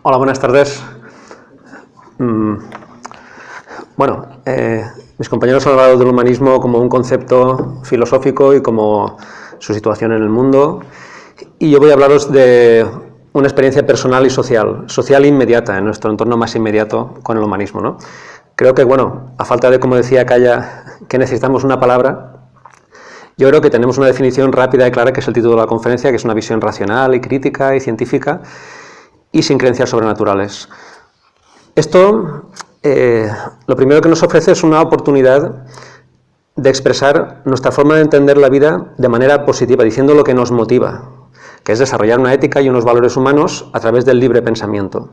Hola, buenas tardes. Bueno, mis compañeros han hablado del humanismo como un concepto filosófico y como su situación en el mundo. Y yo voy a hablaros de una experiencia personal y social inmediata, en nuestro entorno más inmediato con el humanismo, ¿no? Creo que, bueno, a falta de, como decía Calla, que necesitamos una palabra, yo creo que tenemos una definición rápida y clara, que es el título de la conferencia, que es una visión racional y crítica y científica y sin creencias sobrenaturales. Esto, lo primero que nos ofrece es una oportunidad de expresar nuestra forma de entender la vida de manera positiva, diciendo lo que nos motiva, que es desarrollar una ética y unos valores humanos a través del libre pensamiento.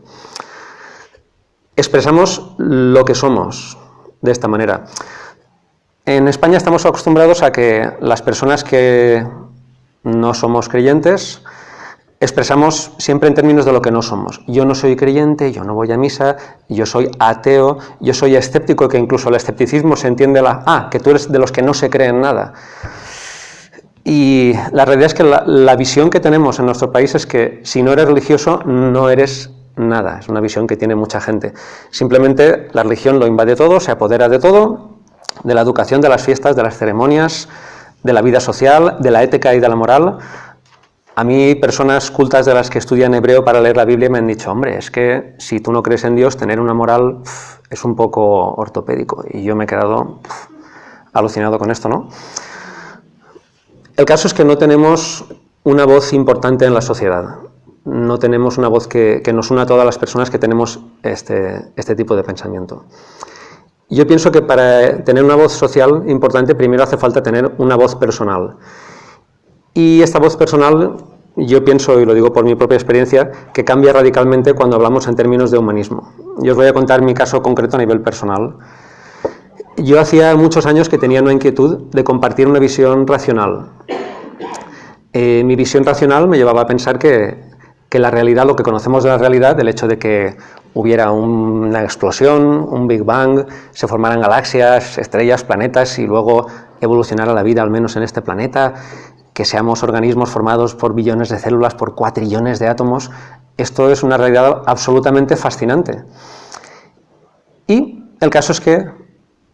Expresamos lo que somos de esta manera. En España estamos acostumbrados a que las personas que no somos creyentes expresamos siempre en términos de lo que no somos. Yo no soy creyente, yo no voy a misa, yo soy ateo, yo soy escéptico, que incluso el escepticismo se entiende que tú eres de los que no se cree en nada. Y la realidad es que la visión que tenemos en nuestro país es que si no eres religioso, no eres nada. Es una visión que tiene mucha gente. Simplemente la religión lo invade todo, se apodera de todo, de la educación, de las fiestas, de las ceremonias, de la vida social, de la ética y de la moral. A mí, personas cultas de las que estudian hebreo para leer la Biblia me han dicho, hombre, es que si tú no crees en Dios, tener una moral es un poco ortopédico. Y yo me he quedado alucinado con esto, ¿no? El caso es que no tenemos una voz importante en la sociedad. No tenemos una voz que nos una a todas las personas que tenemos este tipo de pensamiento. Yo pienso que para tener una voz social importante, primero hace falta tener una voz personal. Y esta voz personal, yo pienso, y lo digo por mi propia experiencia, que cambia radicalmente cuando hablamos en términos de humanismo. Yo os voy a contar mi caso concreto a nivel personal. Yo hacía muchos años que tenía una inquietud de compartir una visión racional. Mi visión racional me llevaba a pensar que la realidad, lo que conocemos de la realidad, el hecho de que hubiera una explosión, un Big Bang, se formaran galaxias, estrellas, planetas y luego evolucionara la vida, al menos en este planeta, que seamos organismos formados por billones de células, por cuatrillones de átomos, esto es una realidad absolutamente fascinante. Y el caso es que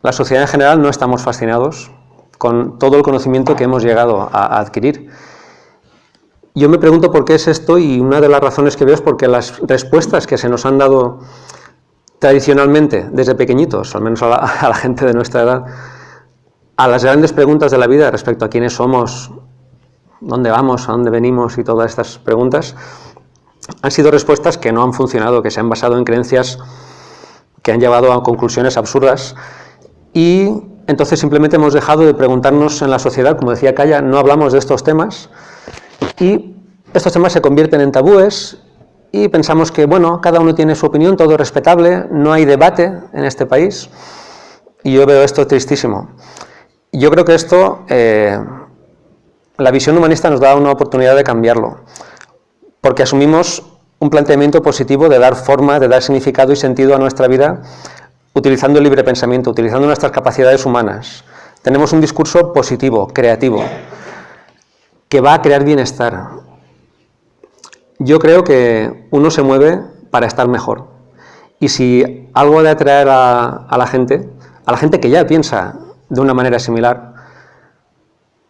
la sociedad en general no estamos fascinados con todo el conocimiento que hemos llegado a adquirir. Yo me pregunto por qué es esto, y una de las razones que veo es porque las respuestas que se nos han dado tradicionalmente desde pequeñitos, al menos a la gente de nuestra edad, a las grandes preguntas de la vida respecto a quiénes somos, dónde vamos, a dónde venimos y todas estas preguntas, han sido respuestas que no han funcionado, que se han basado en creencias que han llevado a conclusiones absurdas, y entonces simplemente hemos dejado de preguntarnos en la sociedad. Como decía Calla, no hablamos de estos temas, y estos temas se convierten en tabúes y pensamos que, bueno, cada uno tiene su opinión, todo es respetable, no hay debate en este país, y yo veo esto tristísimo. Yo creo que esto, la visión humanista nos da una oportunidad de cambiarlo, porque asumimos un planteamiento positivo de dar forma, de dar significado y sentido a nuestra vida utilizando el libre pensamiento, utilizando nuestras capacidades humanas. Tenemos un discurso positivo, creativo, que va a crear bienestar. Yo creo que uno se mueve para estar mejor. Y si algo ha de atraer a la gente que ya piensa de una manera similar,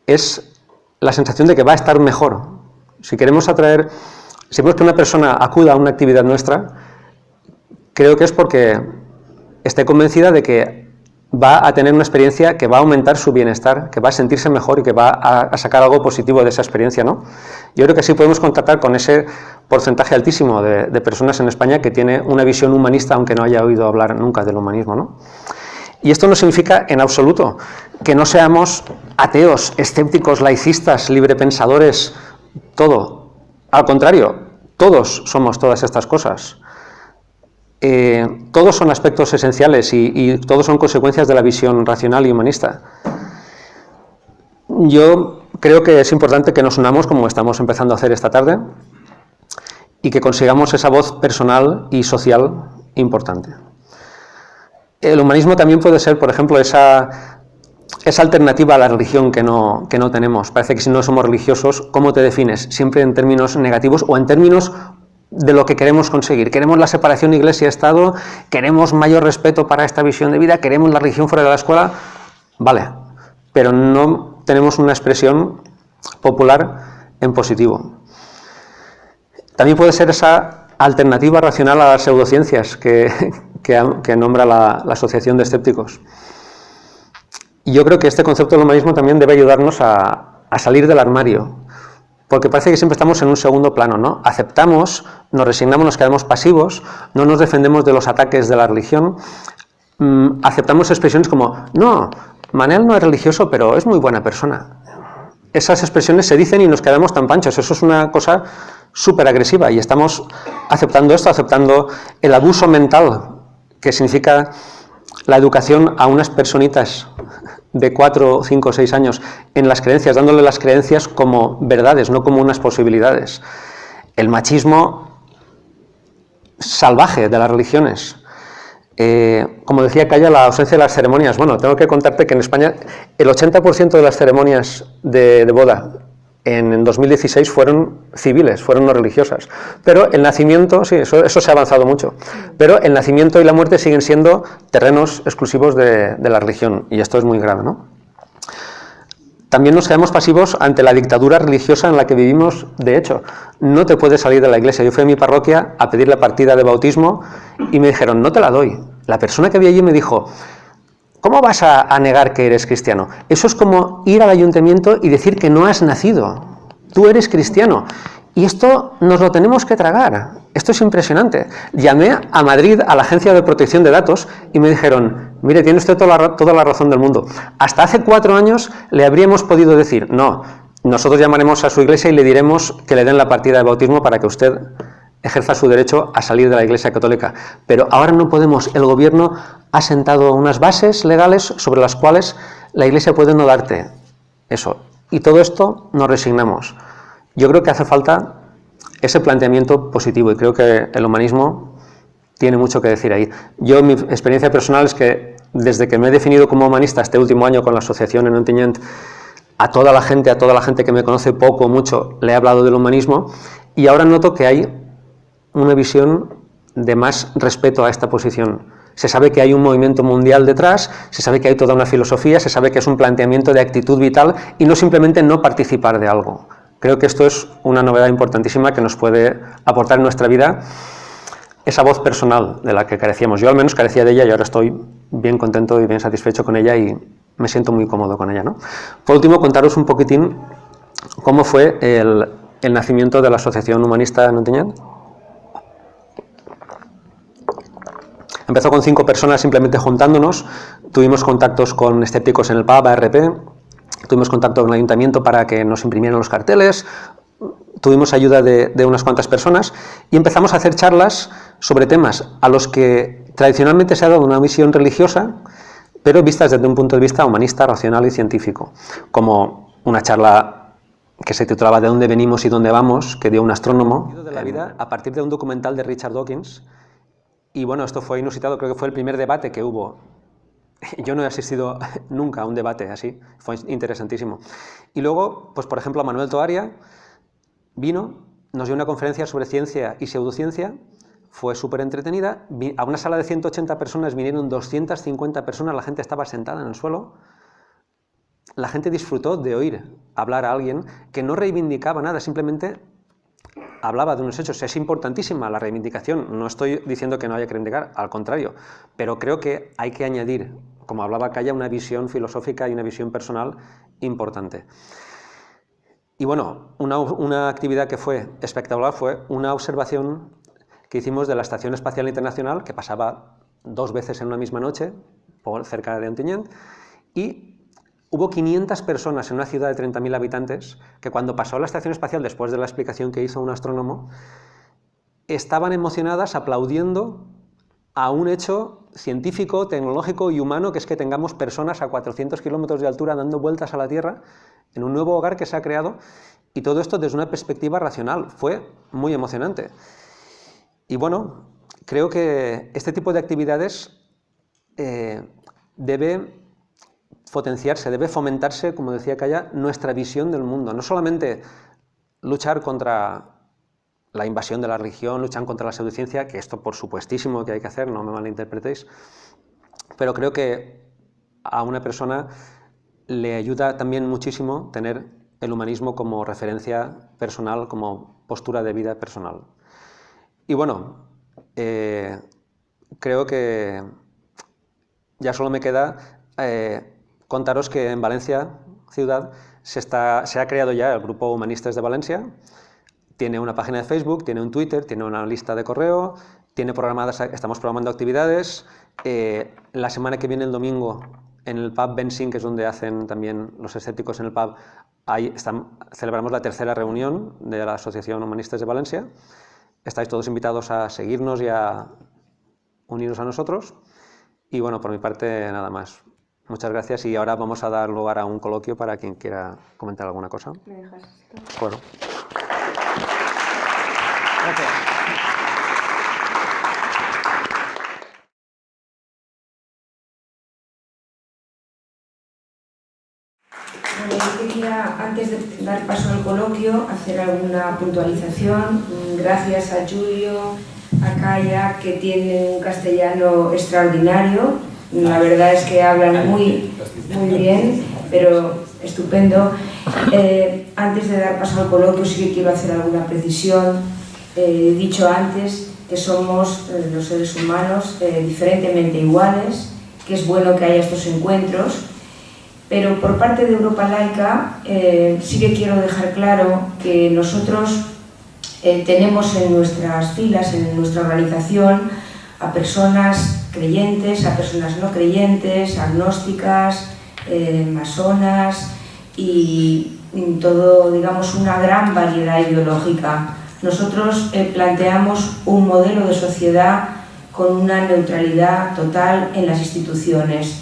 es la sensación de que va a estar mejor. Si queremos que una persona acuda a una actividad nuestra, creo que es porque esté convencida de que va a tener una experiencia que va a aumentar su bienestar, que va a sentirse mejor y que va a sacar algo positivo de esa experiencia, ¿no? Yo creo que sí podemos contactar con ese porcentaje altísimo de personas en España que tiene una visión humanista, aunque no haya oído hablar nunca del humanismo, ¿no? Y esto no significa en absoluto que no seamos ateos, escépticos, laicistas, librepensadores, todo. Al contrario, todos somos todas estas cosas. Todos son aspectos esenciales y todos son consecuencias de la visión racional y humanista. Yo creo que es importante que nos unamos, como estamos empezando a hacer esta tarde, y que consigamos esa voz personal y social importante. El humanismo también puede ser, por ejemplo, esa alternativa a la religión que no tenemos. Parece que si no somos religiosos, ¿cómo te defines? Siempre en términos negativos o en términos de lo que queremos conseguir. Queremos la separación Iglesia-Estado, queremos mayor respeto para esta visión de vida, queremos la religión fuera de la escuela, vale, pero no tenemos una expresión popular en positivo. También puede ser esa alternativa racional a las pseudociencias que nombra la Asociación de Escépticos. Y yo creo que este concepto del humanismo también debe ayudarnos a salir del armario, porque parece que siempre estamos en un segundo plano, ¿no? Aceptamos, nos resignamos, nos quedamos pasivos, no nos defendemos de los ataques de la religión, aceptamos expresiones como, no, Manel no es religioso, pero es muy buena persona. Esas expresiones se dicen y nos quedamos tan panchos, eso es una cosa súper agresiva y estamos aceptando esto, aceptando el abuso mental que significa la educación a unas personitas de 4, 5, 6 años en las creencias, dándole las creencias como verdades, no como unas posibilidades. El machismo salvaje de las religiones. Como decía Calla, la ausencia de las ceremonias. Bueno, tengo que contarte que en España el 80% de las ceremonias de boda en 2016 fueron civiles, fueron no religiosas. Pero el nacimiento, sí, eso se ha avanzado mucho, pero el nacimiento y la muerte siguen siendo terrenos exclusivos de la religión, y esto es muy grave, ¿no? También nos quedamos pasivos ante la dictadura religiosa en la que vivimos. De hecho, no te puedes salir de la iglesia. Yo fui a mi parroquia a pedir la partida de bautismo y me dijeron, no te la doy. La persona que había allí me dijo, ¿cómo vas a negar que eres cristiano? Eso es como ir al ayuntamiento y decir que no has nacido. Tú eres cristiano. Y esto nos lo tenemos que tragar. Esto es impresionante. Llamé a Madrid, a la Agencia de Protección de Datos, y me dijeron, mire, tiene usted toda la razón del mundo. Hasta hace 4 años le habríamos podido decir, no, nosotros llamaremos a su iglesia y le diremos que le den la partida de bautismo para que usted ejerza su derecho a salir de la Iglesia Católica. Pero ahora no podemos. El gobierno ha sentado unas bases legales sobre las cuales la Iglesia puede no darte eso. Y todo esto nos resignamos. Yo creo que hace falta ese planteamiento positivo y creo que el humanismo tiene mucho que decir ahí. Yo, mi experiencia personal es que desde que me he definido como humanista este último año con la asociación en Ontinyent, a toda la gente que me conoce poco o mucho, le he hablado del humanismo y ahora noto que hay una visión de más respeto a esta posición. Se sabe que hay un movimiento mundial detrás, se sabe que hay toda una filosofía, se sabe que es un planteamiento de actitud vital y no simplemente no participar de algo. Creo que esto es una novedad importantísima que nos puede aportar en nuestra vida esa voz personal de la que carecíamos. Yo al menos carecía de ella y ahora estoy bien contento y bien satisfecho con ella y me siento muy cómodo con ella, ¿no? Por último, contaros un poquitín cómo fue el nacimiento de la Asociación Humanista en Ontinyent. Empezó con 5 personas simplemente juntándonos, tuvimos contactos con escépticos en el pub, ARP, tuvimos contacto con el ayuntamiento para que nos imprimieran los carteles, tuvimos ayuda de unas cuantas personas y empezamos a hacer charlas sobre temas a los que tradicionalmente se ha dado una visión religiosa, pero vistas desde un punto de vista humanista, racional y científico, como una charla que se titulaba ¿De dónde venimos y dónde vamos?, que dio un astrónomo de la vida a partir de un documental de Richard Dawkins. Y bueno, esto fue inusitado, creo que fue el primer debate que hubo. Yo no he asistido nunca a un debate así, fue interesantísimo. Y luego, pues por ejemplo, Manuel Toaria vino, nos dio una conferencia sobre ciencia y pseudociencia, fue súper entretenida, a una sala de 180 personas vinieron 250 personas, la gente estaba sentada en el suelo, la gente disfrutó de oír hablar a alguien que no reivindicaba nada, simplemente hablaba de unos hechos. Es importantísima la reivindicación, no estoy diciendo que no haya que reivindicar, al contrario, pero creo que hay que añadir, como hablaba Calla, una visión filosófica y una visión personal importante. Y bueno, una actividad que fue espectacular fue una observación que hicimos de la Estación Espacial Internacional, que pasaba 2 veces en una misma noche, por cerca de Ontinyent, y hubo 500 personas en una ciudad de 30.000 habitantes que cuando pasó a la estación espacial, después de la explicación que hizo un astrónomo, estaban emocionadas aplaudiendo a un hecho científico, tecnológico y humano, que es que tengamos personas a 400 kilómetros de altura dando vueltas a la Tierra en un nuevo hogar que se ha creado, y todo esto desde una perspectiva racional. Fue muy emocionante. Y bueno, creo que este tipo de actividades debe potenciarse, debe fomentarse, como decía Calla, nuestra visión del mundo. No solamente luchar contra la invasión de la religión, luchan contra la pseudociencia, que esto por supuestísimo que hay que hacer, no me malinterpretéis, pero creo que a una persona le ayuda también muchísimo tener el humanismo como referencia personal, como postura de vida personal. Y bueno, creo que ya solo me queda contaros que en Valencia, ciudad, se ha creado ya el Grupo Humanistas de Valencia. Tiene una página de Facebook, tiene un Twitter, tiene una lista de correo, estamos programando actividades. La semana que viene, el domingo, en el pub Benzín, que es donde hacen también los escépticos en el pub, celebramos la tercera reunión de la Asociación Humanistas de Valencia. Estáis todos invitados a seguirnos y a uniros a nosotros. Y bueno, por mi parte, nada más. Muchas gracias y ahora vamos a dar lugar a un coloquio para quien quiera comentar alguna cosa. ¿Me dejas esto? Bueno. Gracias. Bueno, yo quería, antes de dar paso al coloquio, hacer alguna puntualización. Gracias a Julio, a Kaya, que tienen un castellano extraordinario. La verdad es que hablan muy bien, pero estupendo. Antes de dar paso al coloquio, sí que quiero hacer alguna precisión. He dicho antes que somos los seres humanos diferentemente iguales, que es bueno que haya estos encuentros. Pero por parte de Europa Laica sí que quiero dejar claro que nosotros tenemos en nuestras filas, en nuestra organización, a personas creyentes, a personas no creyentes, agnósticas, masonas y todo, digamos, una gran variedad ideológica. Nosotros planteamos un modelo de sociedad con una neutralidad total en las instituciones.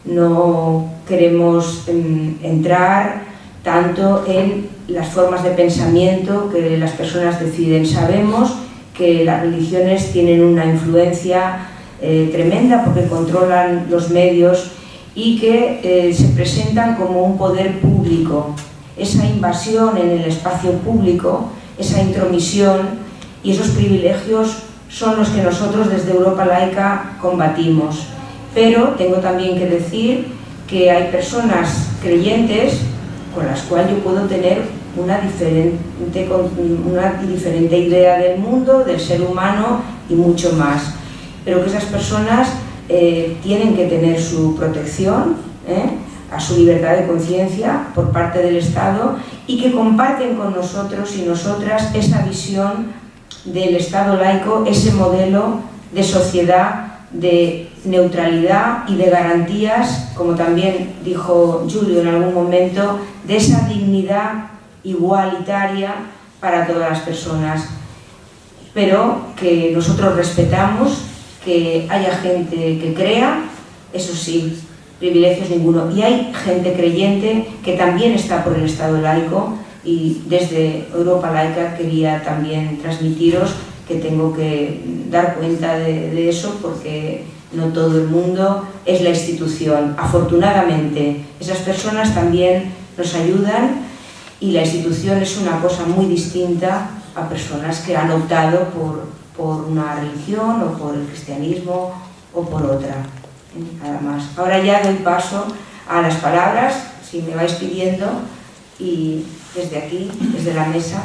No queremos entrar tanto en las formas de pensamiento que las personas deciden. Sabemos que las religiones tienen una influencia tremenda porque controlan los medios y que se presentan como un poder público. Esa invasión en el espacio público, esa intromisión y esos privilegios son los que nosotros desde Europa Laica combatimos. Pero tengo también que decir que hay personas creyentes con las cuales yo puedo tener una diferente idea del mundo, del ser humano y mucho más. Pero que esas personas tienen que tener su protección a su libertad de conciencia por parte del Estado y que comparten con nosotros y nosotras esa visión del Estado laico, ese modelo de sociedad de neutralidad y de garantías, como también dijo Julio en algún momento, de esa dignidad igualitaria para todas las personas, pero que nosotros respetamos que haya gente que crea, eso sí, privilegios ninguno, y hay gente creyente que también está por el Estado laico, y desde Europa Laica quería también transmitiros que tengo que dar cuenta de eso, porque no todo el mundo es la institución. Afortunadamente, esas personas también nos ayudan y la institución es una cosa muy distinta a personas que han optado por una religión o por el cristianismo o por otra. Nada más. Ahora ya doy paso a las palabras, si me vais pidiendo, y desde aquí, desde la mesa.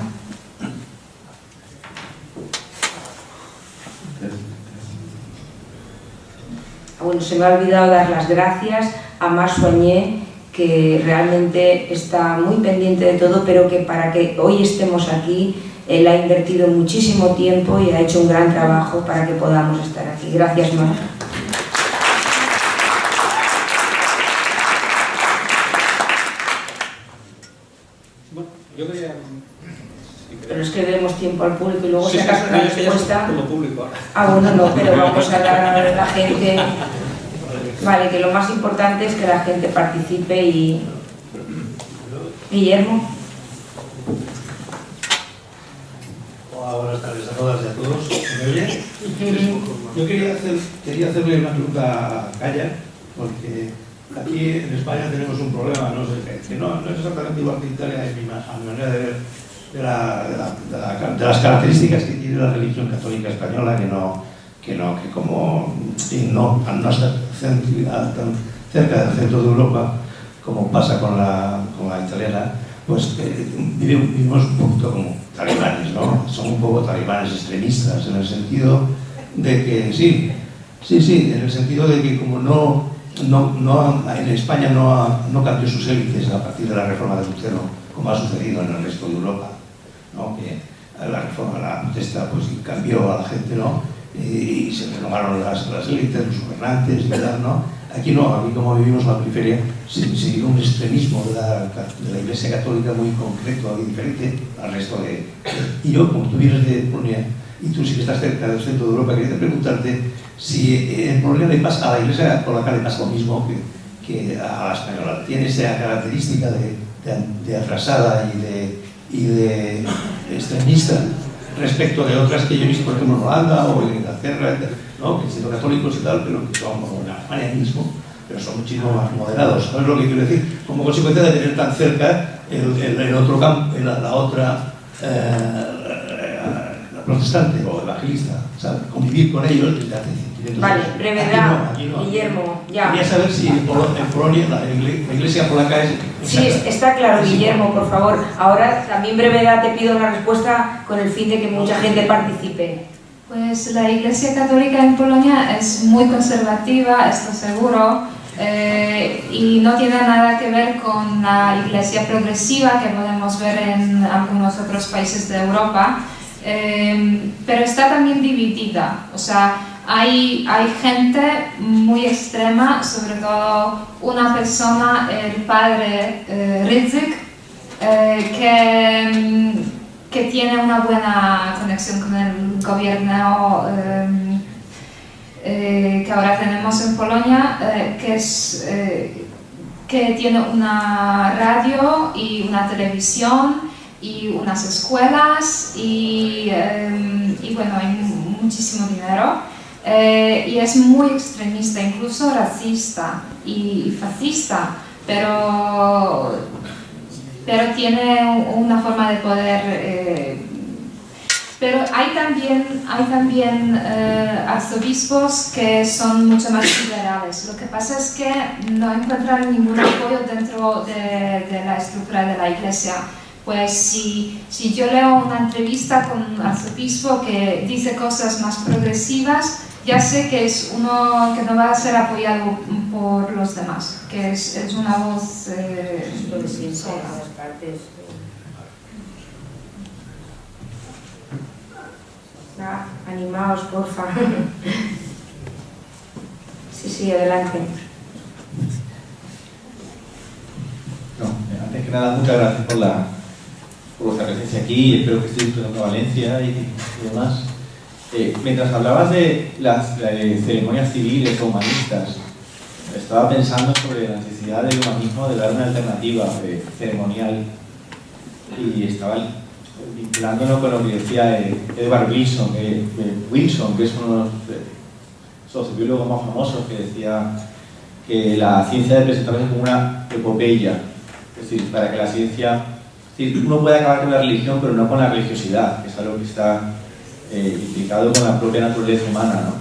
Bueno, se me ha olvidado dar las gracias a Mar Soigné, que realmente está muy pendiente de todo, pero que para que hoy estemos aquí, él ha invertido muchísimo tiempo y ha hecho un gran trabajo para que podamos estar aquí. Gracias, Mar. Bueno, yo quería... Pero es que demos tiempo al público y luego si acaso la respuesta... Como público. Bueno, no, pero vamos a dar a la gente... Vale, que lo más importante es que la gente participe y... Guillermo. Hola, buenas tardes a todas y a todos. ¿Me oye? Yo quería hacerle una pregunta a Kaya, porque aquí en España tenemos un problema, ¿no? Que no es exactamente igual que Italia a mi manera de ver, de las características que tiene la religión católica española, que como al no estar tan cerca del centro de Europa, como pasa con la italiana, pues vivimos un poquito como talibanes, ¿no? Son un poco talibanes extremistas, en el sentido de que, sí, en el sentido de que como en España no cambió sus élites a partir de la reforma de Lutero, como ha sucedido en el resto de Europa, ¿no? Que la reforma, la protesta, pues cambió a la gente, ¿no? Y se renovaron las élites, los gobernantes y tal, ¿no? Aquí no, aquí como vivimos en la periferia, se vive un extremismo de la Iglesia Católica muy concreto y diferente al resto de... Y yo, como tú vienes de Polonia, y tú sí que estás cerca del centro de Europa, quería preguntarte si en Polonia le pasa, a la Iglesia polaca le pasa lo mismo que a la española. Tiene esa característica de atrasada y de extremista respecto de otras que yo he visto, por ejemplo, en Holanda o en Inglaterra, ¿no? Que siendo católicos y tal, pero que son como en Alemania mismo, pero son muchísimo más moderados. ¿Sabes lo que quiero decir? Como consecuencia de tener tan cerca el otro campo, la otra la protestante o evangelista, ¿sabes? Convivir con ellos desde hace 500 Vale, años. brevedad, Aquí no. Guillermo, ya. Quería saber si en Polonia la iglesia polaca es... Sí, está claro, Guillermo, por favor. Ahora también brevedad, te pido una respuesta con el fin de que mucha gente participe. Pues la Iglesia Católica en Polonia es muy conservativa, esto seguro, y no tiene nada que ver con la Iglesia progresiva que podemos ver en algunos otros países de Europa, pero está también dividida. O sea, hay gente muy extrema, sobre todo una persona, el padre Rydzyk, que tiene una buena conexión con el gobierno que ahora tenemos en Polonia, que tiene una radio y una televisión y unas escuelas y bueno, hay muchísimo dinero. Y es muy extremista, incluso racista y fascista, pero tiene una forma de poder. Pero hay también arzobispos que son mucho más liberales. Lo que pasa es que no encuentran ningún apoyo dentro de la estructura de la Iglesia. Pues si yo leo una entrevista con un arzobispo que dice cosas más progresivas, ya sé que es uno que no va a ser apoyado por los demás, que es una voz sola. Animaos, porfa. Sí, adelante. Antes que nada, muchas gracias por vuestra presencia aquí. Espero que estéis disfrutando Valencia y demás. Mientras hablabas de las ceremonias civiles o humanistas, estaba pensando sobre la necesidad del humanismo de dar una alternativa ceremonial, y estaba vinculándolo con lo que decía Edward Wilson, que es uno de los sociobiólogos más famosos, que decía que la ciencia debe presentarse como una epopeya, es decir, para que la ciencia, uno puede acabar con la religión, pero no con la religiosidad, que es algo que está implicado con la propia naturaleza humana, ¿no?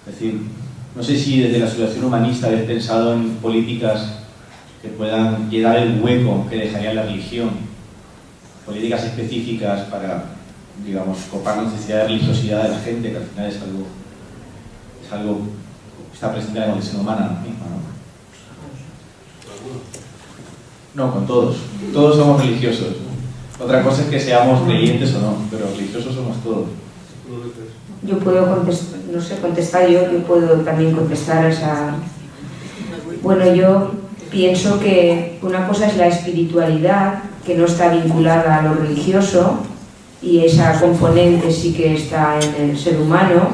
Es decir, no sé si desde la situación humanista habéis pensado en políticas que puedan llenar el hueco que dejaría la religión, políticas específicas para, digamos, copar la necesidad de religiosidad de la gente, que al final es algo que está presente en la condición humana misma, ¿no? No, con todos. Todos somos religiosos. Otra cosa es que seamos creyentes o no, pero religiosos somos todos. Yo puedo contestar, yo puedo también contestar a esa... Bueno, yo pienso que una cosa es la espiritualidad, que no está vinculada a lo religioso, y esa componente sí que está en el ser humano,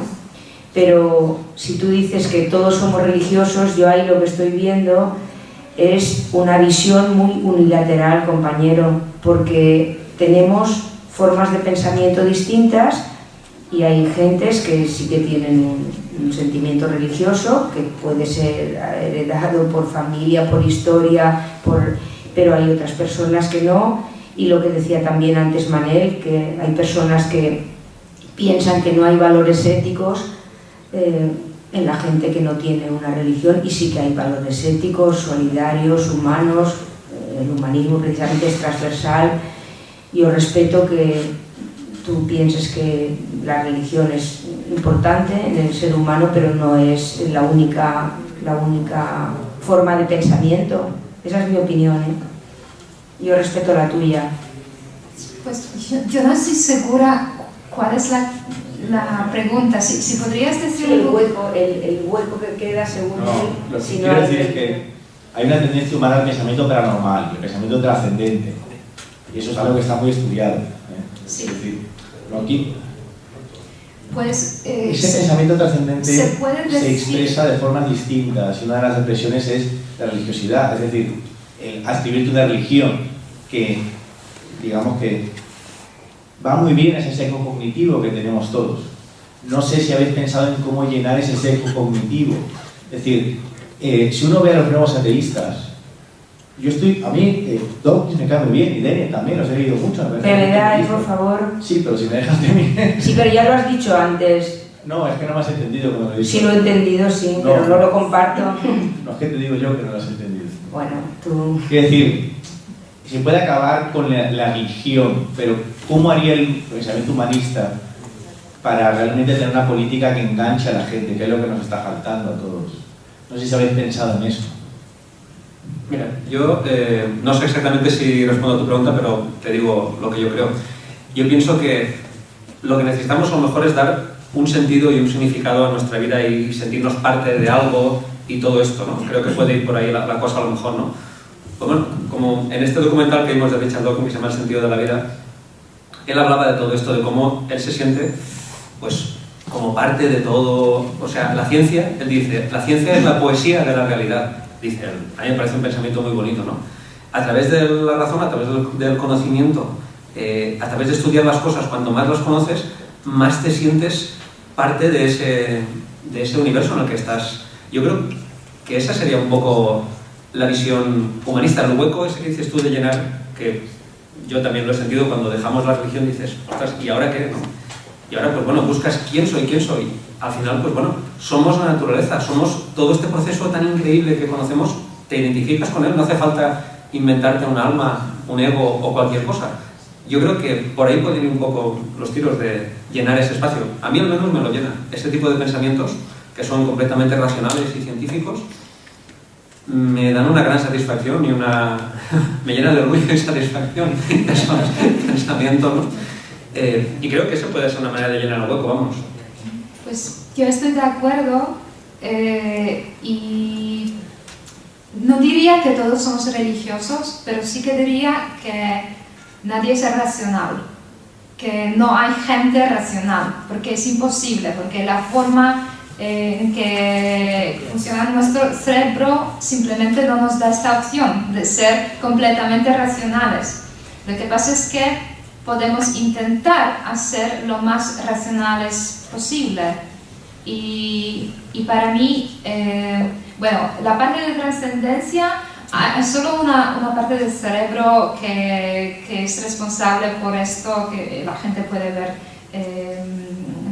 pero si tú dices que todos somos religiosos, yo ahí lo que estoy viendo es una visión muy unilateral, compañero, porque tenemos formas de pensamiento distintas y hay gentes que sí que tienen un sentimiento religioso que puede ser heredado por familia, por historia, pero hay otras personas que no, y lo que decía también antes Manel, que hay personas que piensan que no hay valores éticos en la gente que no tiene una religión, y sí que hay valores éticos, solidarios, humanos. El humanismo precisamente es transversal. Yo respeto que tú pienses que la religión es importante en el ser humano, pero no es la única forma de pensamiento. Esa es mi opinión, ¿eh? Yo respeto la tuya. Pues yo no estoy segura cuál es la pregunta. Si podrías decir el hueco que queda según No, él. lo que Si quiero no decir es que hay una tendencia humana al pensamiento paranormal, el pensamiento trascendente, y eso es algo que está muy estudiado. Sí. Es decir, ¿no? Aquí pues, ese pensamiento trascendente se puede decir, se expresa de formas distintas, y una de las expresiones es la religiosidad, es decir, adscribirte una religión que, digamos que va muy bien a ese seco cognitivo que tenemos todos. No sé si habéis pensado en cómo llenar ese seco cognitivo. Es decir, si uno ve a los nuevos ateístas, a mí Dawkins me cae muy bien, y Denier también, los he leído mucho. Brevedad, por favor. Sí, pero si me dejas terminar. Sí, pero ya lo has dicho antes. No, es que no me has entendido cuando lo he dicho. Sí, lo he entendido, sí, No. pero no lo comparto. No es que te digo yo que no lo has entendido. Bueno, tú... Quiero decir, se puede acabar con la religión, pero ¿cómo haría el pensamiento humanista para realmente tener una política que enganche a la gente, que es lo que nos está faltando a todos? No sé si habéis pensado en eso. Mira, yo no sé exactamente si respondo a tu pregunta, pero te digo lo que yo creo. Yo pienso que lo que necesitamos a lo mejor es dar un sentido y un significado a nuestra vida y sentirnos parte de algo y todo esto, ¿no? Creo que puede ir por ahí la cosa a lo mejor, ¿no? Pues bueno, como en este documental que vimos de Richard Dawkins, que se llama El sentido de la vida, él hablaba de todo esto, de cómo él se siente, pues, como parte de todo. O sea, la ciencia, él dice, la ciencia es la poesía de la realidad. Dice él, a mí me parece un pensamiento muy bonito, ¿no? A través de la razón, a través del conocimiento, a través de estudiar las cosas, cuanto más las conoces, más te sientes parte de ese universo en el que estás. Yo creo que esa sería un poco la visión humanista, el hueco ese que dices tú de llenar, que yo también lo he sentido cuando dejamos la religión, dices, ostras, ¿y ahora qué? ¿No? Y ahora, pues bueno, buscas quién soy. Al final, pues bueno, somos la naturaleza, somos todo este proceso tan increíble que conocemos, te identificas con él, no hace falta inventarte un alma, un ego o cualquier cosa. Yo creo que por ahí pueden ir un poco los tiros de llenar ese espacio. A mí al menos me lo llena. Ese tipo de pensamientos, que son completamente racionales y científicos, me dan una gran satisfacción y me llena de orgullo y satisfacción esos pensamientos, ¿no? Y creo que eso puede ser una manera de llenar el hueco, vamos. Pues yo estoy de acuerdo y no diría que todos somos religiosos, pero sí que diría que nadie es racional, que no hay gente racional, porque es imposible, porque la forma en que funciona nuestro cerebro simplemente no nos da esta opción de ser completamente racionales. Lo que pasa es que podemos intentar hacer lo más racionales posible. Y para mí, bueno, la parte de trascendencia, hay solo una parte del cerebro que es responsable por esto, que la gente puede ver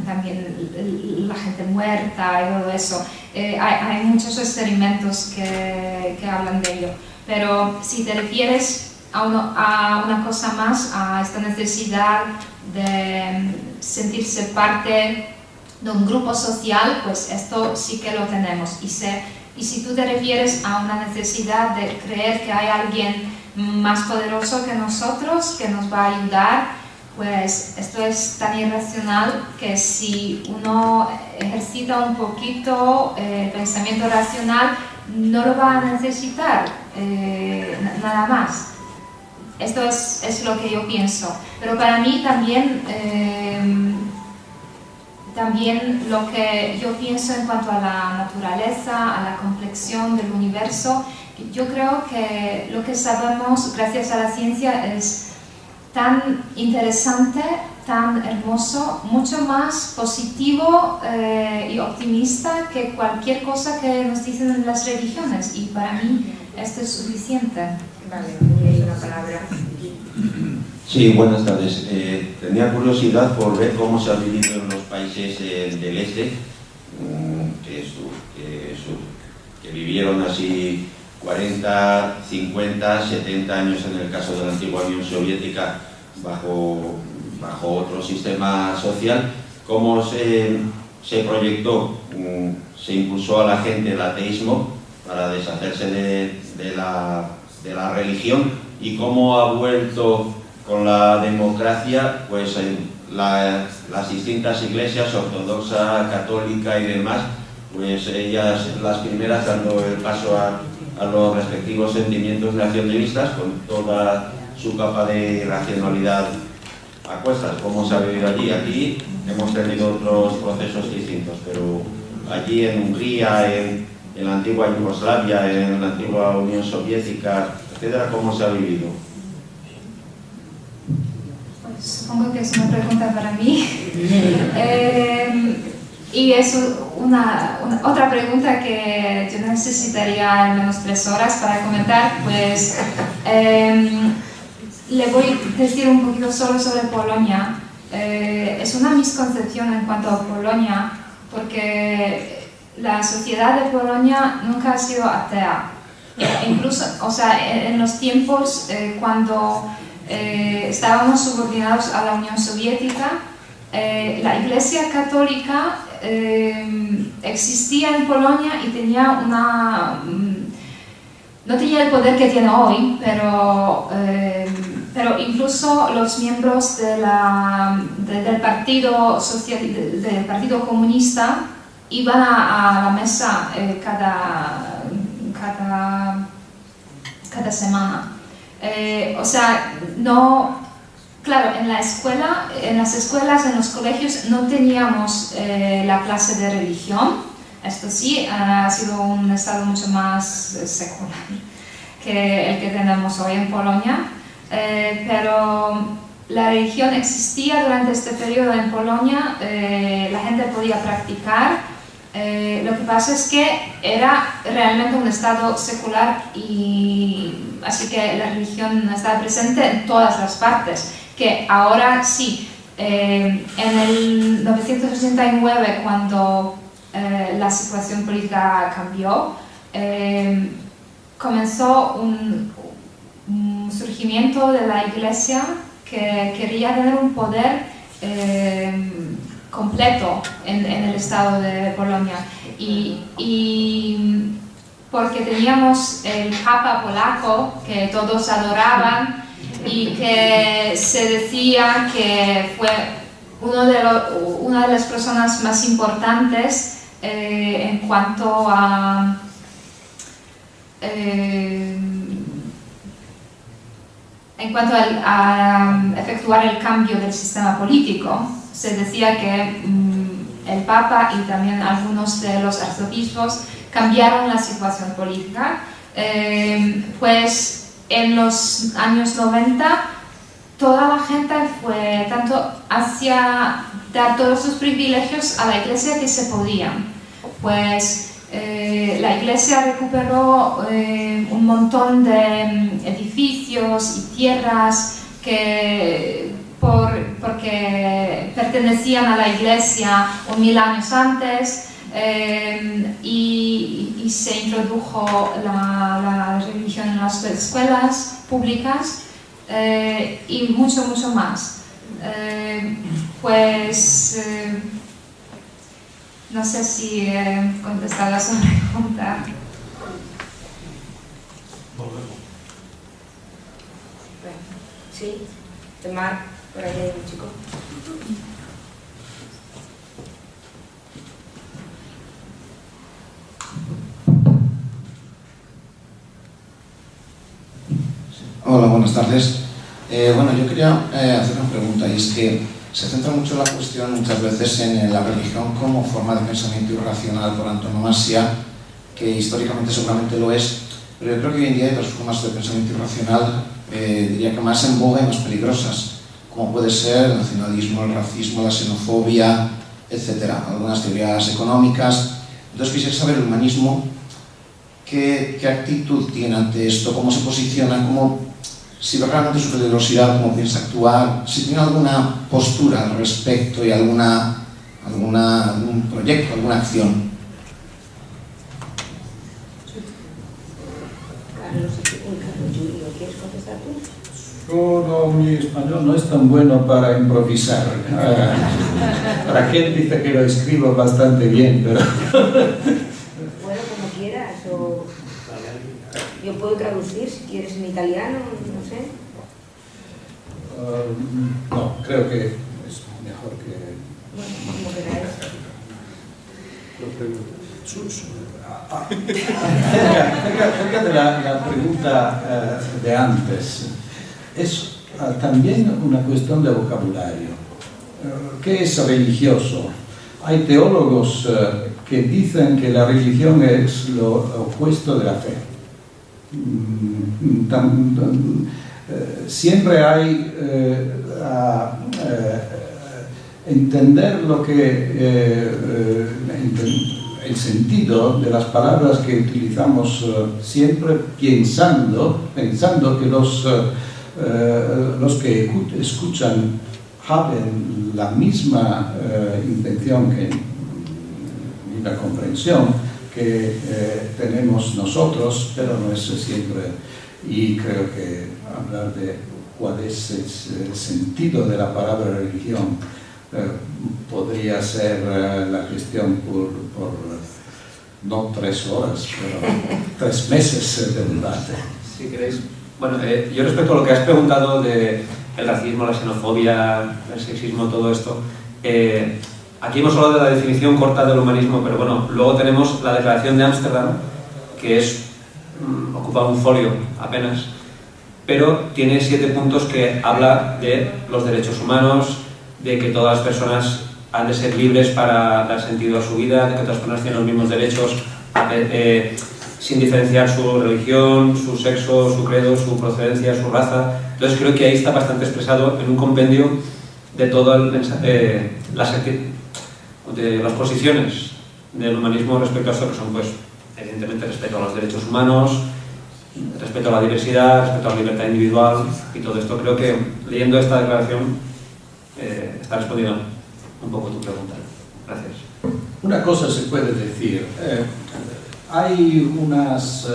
también la gente muerta y todo eso. Hay muchos experimentos que hablan de ello. Pero si te refieres a una cosa más, a esta necesidad de sentirse parte de un grupo social, pues esto sí que lo tenemos. Y si tú te refieres a una necesidad de creer que hay alguien más poderoso que nosotros, que nos va a ayudar, pues esto es tan irracional que si uno ejercita un poquito el pensamiento racional, no lo va a necesitar nada más. Esto es lo que yo pienso. Pero para mí también lo que yo pienso en cuanto a la naturaleza, a la complexión del universo, yo creo que lo que sabemos gracias a la ciencia es tan interesante, tan hermoso, mucho más positivo y optimista que cualquier cosa que nos dicen en las religiones, y para mí esto es suficiente. Vale, tenía una palabra. Sí, buenas tardes. Tenía curiosidad por ver cómo se ha vivido en los países del este, que vivieron así 40, 50, 70 años en el caso de la antigua Unión Soviética bajo otro sistema social. Cómo se proyectó, se impulsó a la gente el ateísmo para deshacerse de la religión, y cómo ha vuelto con la democracia, pues las distintas iglesias, ortodoxa, católica y demás, pues ellas las primeras dando el paso a los respectivos sentimientos nacionalistas con toda su capa de irracionalidad a cuestas. ¿Cómo se ha vivido allí? Aquí hemos tenido otros procesos distintos, pero allí en Hungría, en la antigua Yugoslavia, en la antigua Unión Soviética, etcétera, ¿cómo se ha vivido? Pues supongo que es una pregunta para mí. Y es otra pregunta que yo necesitaría al menos 3 horas para comentar. Pues le voy a decir un poquito solo sobre Polonia. Es una misconcepción en cuanto a Polonia, porque la sociedad de Polonia nunca ha sido atea. Incluso, o sea, en los tiempos cuando estábamos subordinados a la Unión Soviética, la Iglesia Católica existía en Polonia y tenía no tenía el poder que tiene hoy, pero incluso los miembros del Partido del Partido Comunista iban a la mesa cada semana. O sea, no, claro, en las escuelas, en los colegios no teníamos la clase de religión. Esto sí, ha sido un estado mucho más secular que el que tenemos hoy en Polonia, pero la religión existía durante este periodo en Polonia, la gente podía practicar. Lo que pasa es que era realmente un estado secular, y así que la religión estaba presente en todas las partes, que ahora sí. En el 1989, cuando la situación política cambió, comenzó un surgimiento de la Iglesia que quería tener un poder completo en el Estado de Polonia, y porque teníamos el Papa polaco que todos adoraban y que se decía que fue una de las personas más importantes en cuanto a efectuar el cambio del sistema político. Se decía que el Papa y también algunos de los arzobispos cambiaron la situación política. Pues en los años 90 toda la gente fue tanto hacia dar todos sus privilegios a la Iglesia que se podían. Pues la Iglesia recuperó un montón de edificios y tierras porque pertenecían a la Iglesia 1000 años antes, y se introdujo la religión en las escuelas públicas, y mucho más. No sé si he contestado a su pregunta. Sí, Mar, por ahí hay un chico. Hola, buenas tardes. Bueno, yo quería hacer una pregunta, y es que se centra mucho la cuestión muchas veces en la religión como forma de pensamiento irracional por antonomasia, que históricamente seguramente lo es, pero yo creo que hoy en día hay otras formas de pensamiento irracional, diría que más en boga y más peligrosas, como puede ser el nacionalismo, el racismo, la xenofobia, etc. Algunas teorías económicas. Entonces quisiera saber el humanismo, ¿qué actitud tiene ante esto? ¿Cómo se posiciona? Si realmente su peligrosidad, cómo piensa actuar, si tiene alguna postura al respecto y algún proyecto, alguna acción. ¿Quieres contestar tú? Mi español no es tan bueno para improvisar. Raquel dice que lo escribo bastante bien, pero... Bueno, como quieras, o... Yo puedo traducir si quieres en italiano, no sé. No, creo que es mejor que... Bueno, como queráis. Acerca de la pregunta de antes, es también una cuestión de vocabulario. ¿Qué es religioso? Hay teólogos que dicen que la religión es lo opuesto de la fe. Siempre hay entender lo que el sentido de las palabras que utilizamos siempre pensando que los que escuchan haben la misma intención y la comprensión que tenemos nosotros, pero no es siempre, y creo que hablar de cuál es el sentido de la palabra religión podría ser la cuestión por no 3 horas, pero 3 meses de debate. Si queréis. Bueno, yo respecto a lo que has preguntado de el racismo, la xenofobia, el sexismo, todo esto, aquí hemos hablado de la definición corta del humanismo, pero bueno, luego tenemos la Declaración de Ámsterdam, que es ocupa un folio apenas, pero tiene 7 puntos que habla de los derechos humanos, de que todas las personas han de ser libres para dar sentido a su vida, de que todas las personas tienen los mismos derechos, sin diferenciar su religión, su sexo, su credo, su procedencia, su raza. Entonces creo que ahí está bastante expresado en un compendio de todas las posiciones del humanismo respecto a esto, que son, pues, evidentemente, respeto a los derechos humanos, respeto a la diversidad, respeto a la libertad individual y todo esto. Creo que leyendo esta declaración está respondiendo un poco tu pregunta. Gracias. Una cosa se puede decir. Hay unas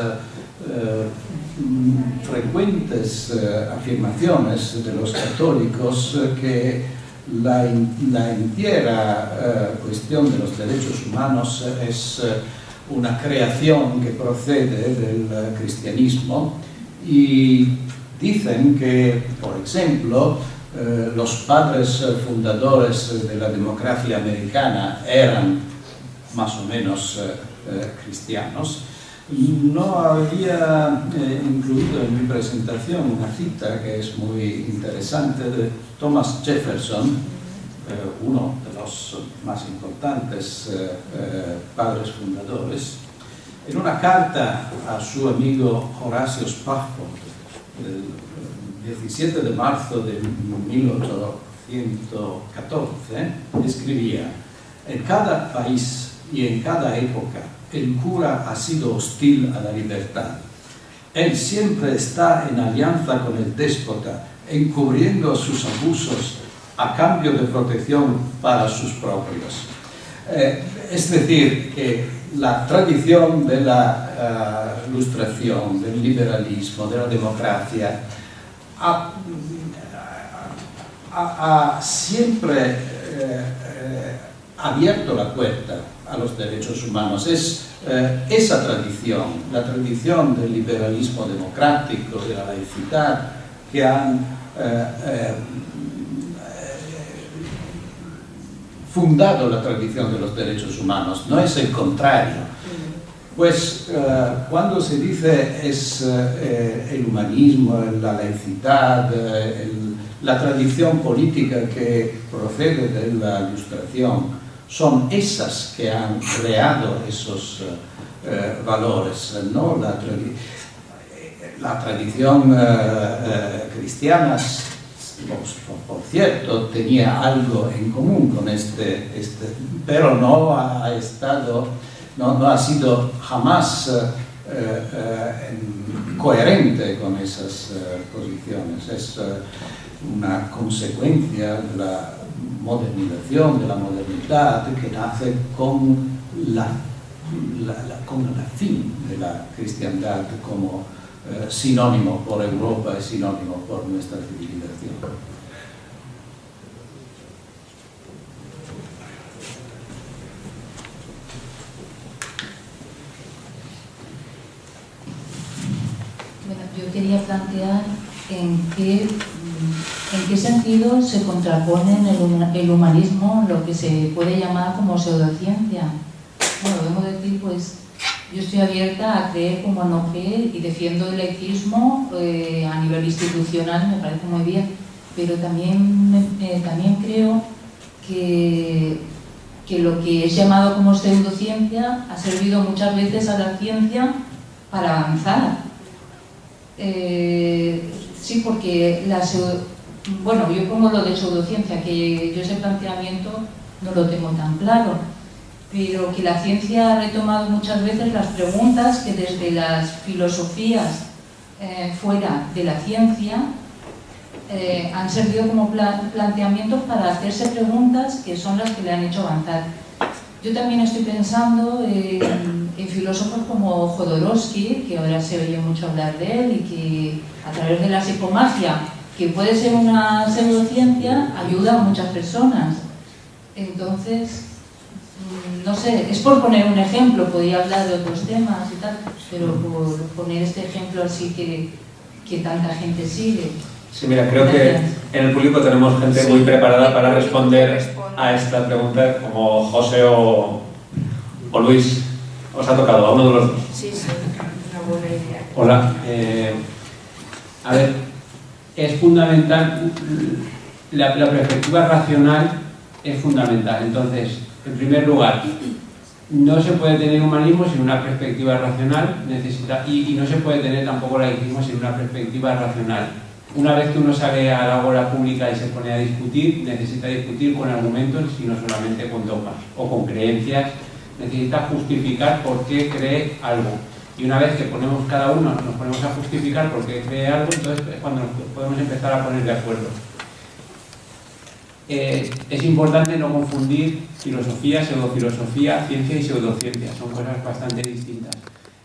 frecuentes afirmaciones de los católicos que la entera cuestión de los derechos humanos es una creación que procede del cristianismo, y dicen que, por ejemplo, los padres fundadores de la democracia americana eran más o menos cristianos. No había incluido en mi presentación una cita que es muy interesante de Thomas Jefferson, uno de los más importantes padres fundadores, en una carta a su amigo Horacio Spafford, el 17 de marzo de 1814, escribía: en cada país y en cada época el cura ha sido hostil a la libertad. Él siempre está en alianza con el déspota, encubriendo sus abusos a cambio de protección para sus propios. Es decir, que la tradición de la ilustración, del liberalismo, de la democracia, ha siempre abierto la puerta a los derechos humanos. Es esa tradición, la tradición del liberalismo democrático, de la laicidad, que han fundado la tradición de los derechos humanos, no es el contrario. Pues cuando se dice es el humanismo, la laicidad, la tradición política que procede de la Ilustración, son esas que han creado esos valores, ¿no? La tradición cristiana, por cierto, tenía algo en común con pero no ha sido jamás coherente con esas posiciones. Es una consecuencia de la modernización, de la modernidad, que nace con con el fin de la cristiandad como sinónimo por Europa y sinónimo por nuestra civilización. Bueno, yo quería plantear en qué sentido se contrapone en el humanismo lo que se puede llamar como pseudociencia. Bueno, debo decir, pues, yo estoy abierta a creer como a no creer y defiendo el laicismo a nivel institucional, me parece muy bien, pero también creo que lo que es llamado como pseudociencia ha servido muchas veces a la ciencia para avanzar. Sí, porque bueno, yo pongo lo de pseudociencia, que yo ese planteamiento no lo tengo tan claro, pero que la ciencia ha retomado muchas veces las preguntas que desde las filosofías fuera de la ciencia han servido como planteamientos para hacerse preguntas que son las que le han hecho avanzar. Yo también estoy pensando en filósofos como Jodorowsky, que ahora se oye mucho hablar de él, y que a través de la psicomagia, que puede ser una pseudociencia, ayuda a muchas personas. Entonces, no sé, es por poner un ejemplo, podría hablar de otros temas y tal, pero por poner este ejemplo así que tanta gente sigue. Sí, mira, creo que en el público tenemos gente muy preparada para responder a esta pregunta, como José o Luis. ¿Os ha tocado a uno de los dos? Sí, una buena idea. Hola. A ver, es fundamental, la perspectiva racional es fundamental. Entonces, en primer lugar, no se puede tener humanismo sin una perspectiva racional, y no se puede tener tampoco laicismo sin una perspectiva racional. Una vez que uno sale a la hora pública y se pone a discutir, necesita discutir con argumentos y no solamente con dogmas o con creencias. Necesita justificar por qué cree algo. Y una vez que cada uno nos ponemos a justificar por qué cree algo, entonces es cuando nos podemos empezar a poner de acuerdo. Es importante no confundir filosofía, pseudofilosofía, ciencia y pseudociencia. Son cosas bastante distintas.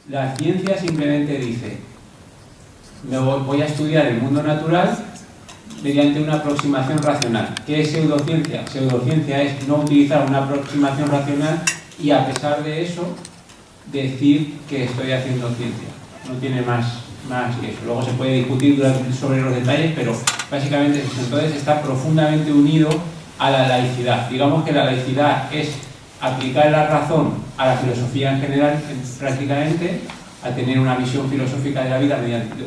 La ciencia simplemente dice: voy a estudiar el mundo natural mediante una aproximación racional. ¿Qué es pseudociencia? Pseudociencia es no utilizar una aproximación racional y, a pesar de eso, decir que estoy haciendo ciencia. No tiene más que eso. Luego se puede discutir sobre los detalles, pero básicamente es eso. Entonces está profundamente unido a la laicidad. Digamos que la laicidad es aplicar la razón a la filosofía en general, prácticamente, a tener una visión filosófica de la vida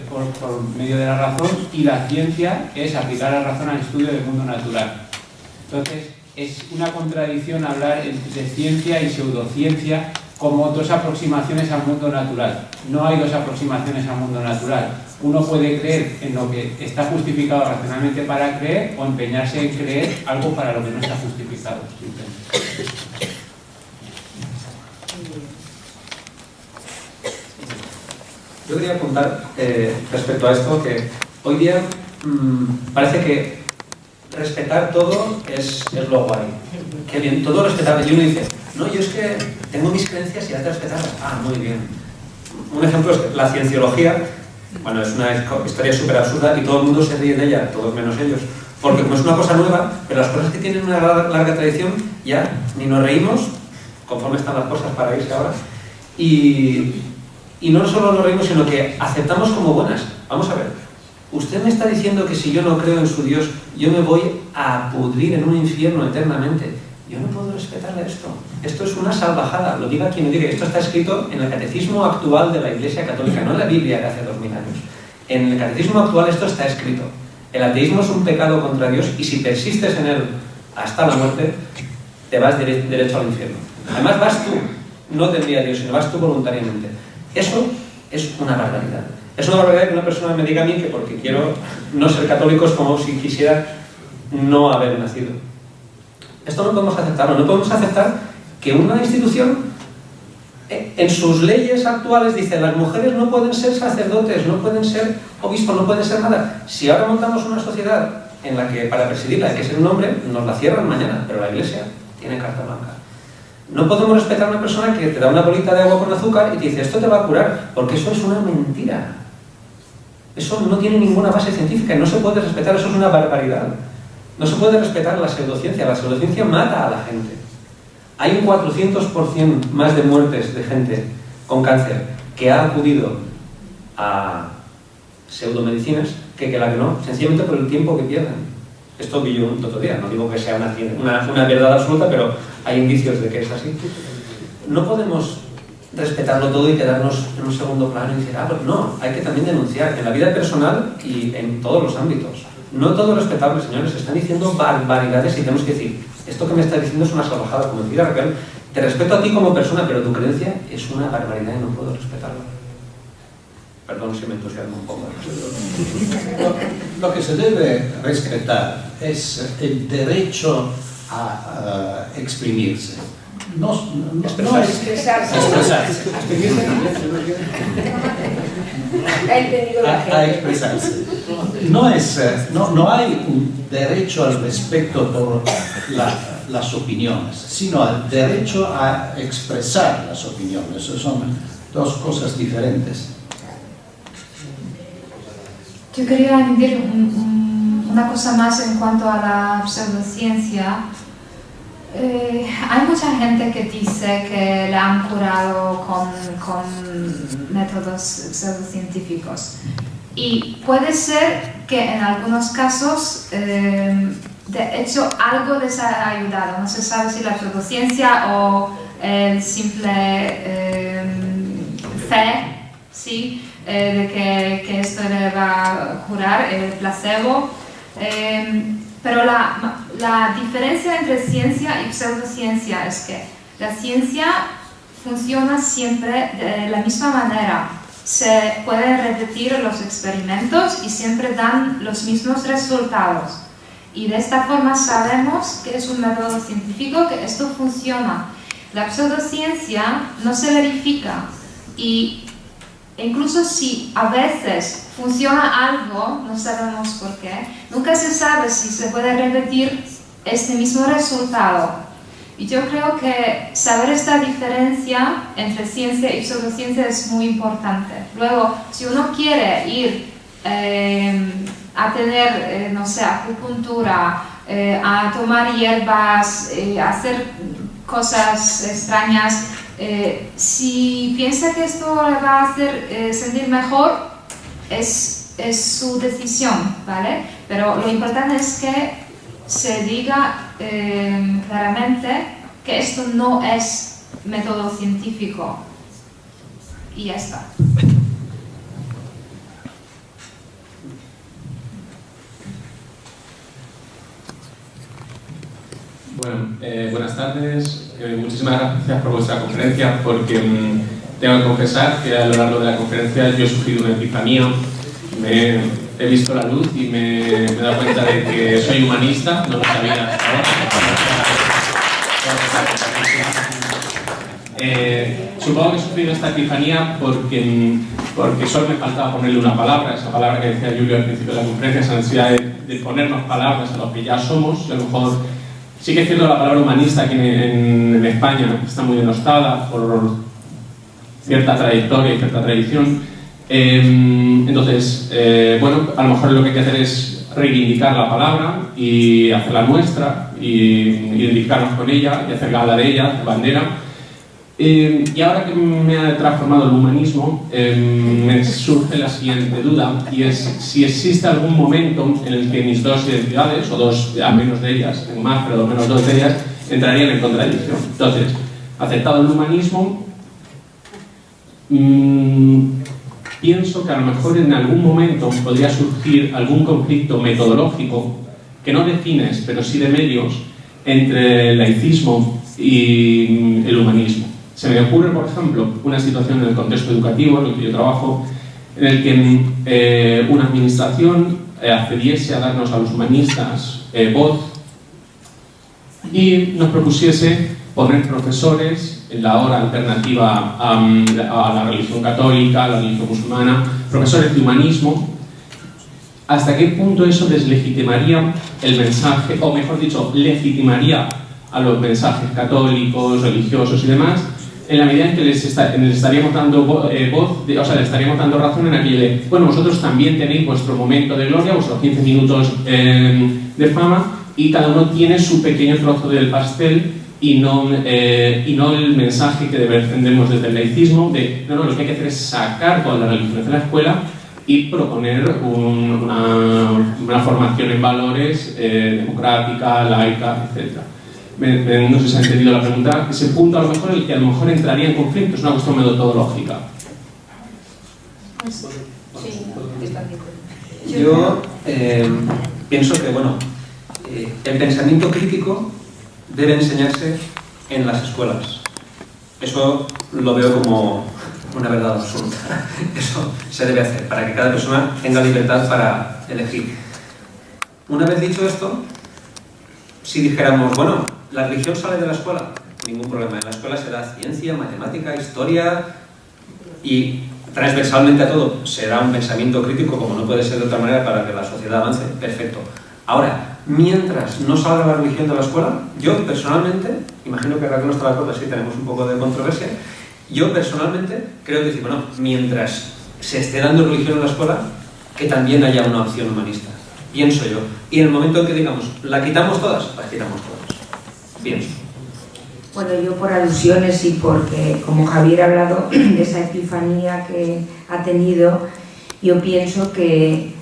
por medio de la razón, y la ciencia es aplicar la razón al estudio del mundo natural. Entonces, es una contradicción hablar de ciencia y pseudociencia como dos aproximaciones al mundo natural. No hay dos aproximaciones al mundo natural. Uno puede creer en lo que está justificado racionalmente para creer, o empeñarse en creer algo para lo que no está justificado, simplemente. Yo quería apuntar respecto a esto que hoy día parece que respetar todo es lo guay. Qué bien, todo respetable. Y uno dice, no, yo es que tengo mis creencias y hay que respetarlas. Ah, muy bien. Un ejemplo es la cienciología. Bueno, es una historia súper absurda y todo el mundo se ríe de ella, todos menos ellos. Porque como es una cosa nueva, pero las cosas que tienen una larga tradición ya ni nos reímos, conforme están las cosas para irse ahora. Y no solo nos reímos, sino que aceptamos como buenas. Vamos a ver, usted me está diciendo que si yo no creo en su Dios, yo me voy a pudrir en un infierno eternamente. Yo no puedo respetarle esto. Esto es una salvajada, lo diga quien lo diga. Esto está escrito en el catecismo actual de la Iglesia Católica, no en la Biblia de hace 2000 años. En el catecismo actual esto está escrito. El ateísmo es un pecado contra Dios y si persistes en él hasta la muerte, te vas derecho al infierno. Además vas tú, no te envía Dios, sino vas tú voluntariamente. Eso es una barbaridad. Es una barbaridad que una persona me diga a mí que porque quiero no ser católico es como si quisiera no haber nacido. Esto no podemos aceptarlo. No podemos aceptar que una institución en sus leyes actuales dice las mujeres no pueden ser sacerdotes, no pueden ser obispos, no pueden ser nada. Si ahora montamos una sociedad en la que para presidirla hay que ser un hombre, nos la cierran mañana, pero la Iglesia tiene carta blanca. No podemos respetar a una persona que te da una bolita de agua con azúcar y te dice esto te va a curar, porque eso es una mentira. Eso no tiene ninguna base científica y no se puede respetar, eso es una barbaridad. No se puede respetar la pseudociencia mata a la gente. Hay un 400% más de muertes de gente con cáncer que ha acudido a pseudomedicinas que la que no, sencillamente por el tiempo que pierden. Esto vi yo otro día, no digo que sea una verdad absoluta, pero hay indicios de que es así. No podemos respetarlo todo y quedarnos en un segundo plano y decir, pues no, hay que también denunciar en la vida personal y en todos los ámbitos. No todo es respetable, señores, están diciendo barbaridades y tenemos que decir, esto que me estás diciendo es una salvajada, como decía Raquel, te respeto a ti como persona, pero tu creencia es una barbaridad y no puedo respetarla. Perdón si me entusiasmo un poco. Lo que se debe respetar es el derecho a exprimirse. Expresarse. A expresarse. No hay un derecho al respeto por las opiniones, sino al derecho a expresar las opiniones. Son dos cosas diferentes. Yo quería añadir una cosa más en cuanto a la pseudociencia. Hay mucha gente que dice que le han curado con métodos pseudocientíficos. Y puede ser que en algunos casos, de hecho, algo les ha ayudado. No se sabe si la pseudociencia o el simple fe, ¿sí? De que esto le va a curar, el placebo. Pero la diferencia entre ciencia y pseudociencia es que la ciencia funciona siempre de la misma manera. Se pueden repetir los experimentos y siempre dan los mismos resultados. Y de esta forma sabemos que es un método científico, que esto funciona. La pseudociencia no se verifica y incluso si a veces funciona algo, no sabemos por qué, nunca se sabe si se puede repetir este mismo resultado. Y yo creo que saber esta diferencia entre ciencia y pseudociencia es muy importante. Luego, si uno quiere ir a tener, no sé, acupuntura, a tomar hierbas, a hacer cosas extrañas, si piensa que esto le va a hacer sentir mejor, es su decisión, ¿vale? Pero lo importante es que se diga claramente que esto no es método científico y ya está. Bueno, buenas tardes. Muchísimas gracias por vuestra conferencia, porque tengo que confesar que a lo largo de la conferencia yo he sufrido una epifanía. He visto la luz y me he dado cuenta de que soy humanista, no lo sabía hasta ahora. Supongo que he sufrido esta epifanía porque solo me faltaba ponerle una palabra, esa palabra que decía Julio al principio de la conferencia, esa necesidad de ponernos palabras a lo que ya somos. Y a lo mejor sí que es cierto, la palabra humanista aquí en España está muy denostada por cierta trayectoria y cierta tradición. Entonces, bueno, a lo mejor lo que hay que hacer es reivindicar la palabra y hacerla nuestra y identificarnos con ella y hacer gala de ella, de bandera. Y ahora que me ha transformado el humanismo, me surge la siguiente duda, y es si existe algún momento en el que mis dos identidades, o dos, al menos de ellas, tengo más, pero al menos dos de ellas, entrarían en contradicción. Entonces, aceptado el humanismo, pienso que a lo mejor en algún momento podría surgir algún conflicto metodológico, que no de fines, pero sí de medios, entre el laicismo y el humanismo. Se me ocurre, por ejemplo, una situación en el contexto educativo en el que yo trabajo, en el que una administración accediese a darnos a los humanistas voz y nos propusiese poner profesores en la hora alternativa a la religión católica, a la religión musulmana, profesores de humanismo. ¿Hasta qué punto eso deslegitimaría el mensaje, o mejor dicho, legitimaría a los mensajes católicos, religiosos y demás, en la medida en que les estaríamos dando voz, les estaríamos dando razón en aquello de, bueno, vosotros también tenéis vuestro momento de gloria, vuestros 15 minutos de fama, y cada uno tiene su pequeño trozo del pastel, y no el mensaje que defendemos desde el laicismo de, no, lo que hay que hacer es sacar todas las religiones de la escuela y proponer una formación en valores democrática, laica, etc. No sé si ha entendido la pregunta. Ese punto a lo mejor el que a lo mejor entraría en conflicto es una cuestión metodológica. Yo pienso que, bueno, el pensamiento crítico debe enseñarse en las escuelas. Eso lo veo como una verdad absoluta. Eso se debe hacer para que cada persona tenga libertad para elegir. Una vez dicho esto, si dijéramos, bueno, la religión sale de la escuela, ningún problema. En la escuela se da ciencia, matemática, historia y transversalmente a todo se da un pensamiento crítico, como no puede ser de otra manera, para que la sociedad avance. Perfecto. Ahora, mientras no salga la religión de la escuela, yo personalmente, imagino que Raquel no está de acuerdo, sí tenemos un poco de controversia, yo personalmente creo que, bueno, mientras se esté dando religión en la escuela, que también haya una opción humanista. Pienso yo. Y en el momento en que digamos, ¿la quitamos todas? La quitamos todas. Pienso. Bueno, yo por alusiones y porque, como Javier ha hablado de esa epifanía que ha tenido, yo pienso que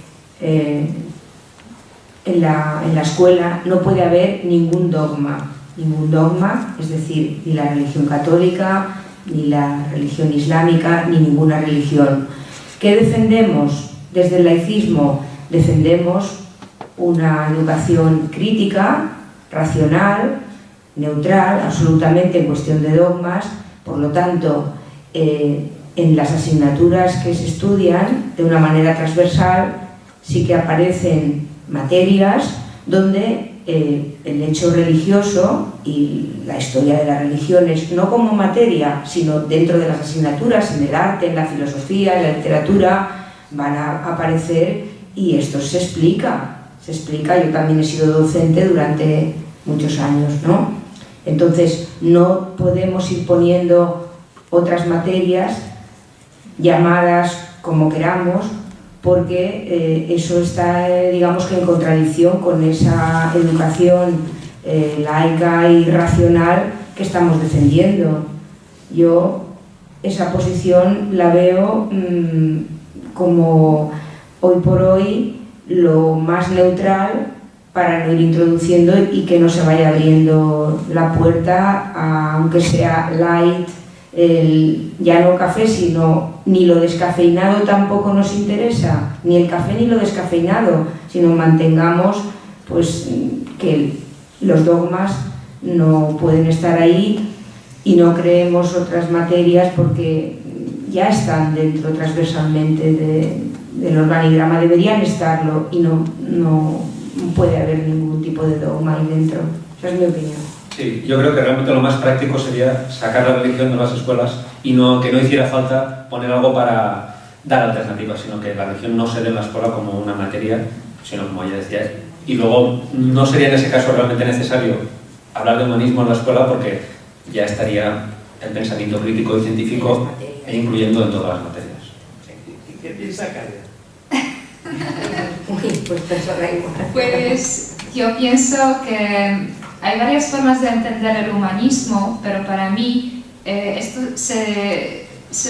en la escuela no puede haber ningún dogma, es decir, ni la religión católica, ni la religión islámica, ni ninguna religión. ¿Qué defendemos? Desde el laicismo defendemos una educación crítica, racional, neutral, absolutamente en cuestión de dogmas. Por lo tanto, en las asignaturas que se estudian de una manera transversal sí que aparecen materias donde el hecho religioso y la historia de las religiones, no como materia, sino dentro de las asignaturas, en el arte, en la filosofía, en la literatura, van a aparecer, y esto se explica. Yo también he sido docente durante muchos años, ¿no? Entonces, no podemos ir poniendo otras materias llamadas como queramos, porque eso está, digamos que en contradicción con esa educación laica y racional que estamos defendiendo. Yo esa posición la veo como hoy por hoy lo más neutral, para no ir introduciendo y que no se vaya abriendo la puerta a, aunque sea light, ya no café, sino ni lo descafeinado tampoco nos interesa, ni el café ni lo descafeinado, sino mantengamos pues que los dogmas no pueden estar ahí y no creemos otras materias porque ya están dentro transversalmente del organigrama, deberían estarlo, y no puede haber ningún tipo de dogma ahí dentro. Esa es mi opinión. Sí, yo creo que realmente lo más práctico sería sacar la religión de las escuelas y que no hiciera falta poner algo para dar alternativas, sino que la religión no se dé en la escuela como una materia, sino como ella decía. Y luego no sería en ese caso realmente necesario hablar de humanismo en la escuela, porque ya estaría el pensamiento crítico y científico incluyendo en todas las materias. ¿Y qué piensa Kaya? Pues yo pienso que hay varias formas de entender el humanismo, pero para mí esto se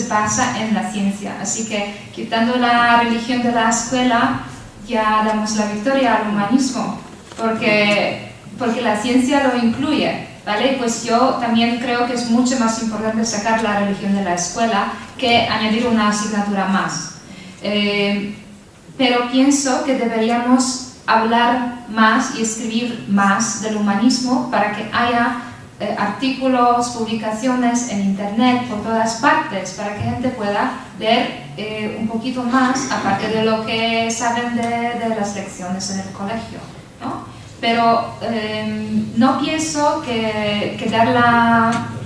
basa en la ciencia. Así que quitando la religión de la escuela ya damos la victoria al humanismo, porque la ciencia lo incluye, ¿vale? Pues yo también creo que es mucho más importante sacar la religión de la escuela que añadir una asignatura más. Pero pienso que deberíamos hablar más y escribir más del humanismo para que haya artículos, publicaciones en internet por todas partes, para que gente pueda leer un poquito más, aparte de lo que saben de las lecciones en el colegio, ¿no? Pero no pienso que dar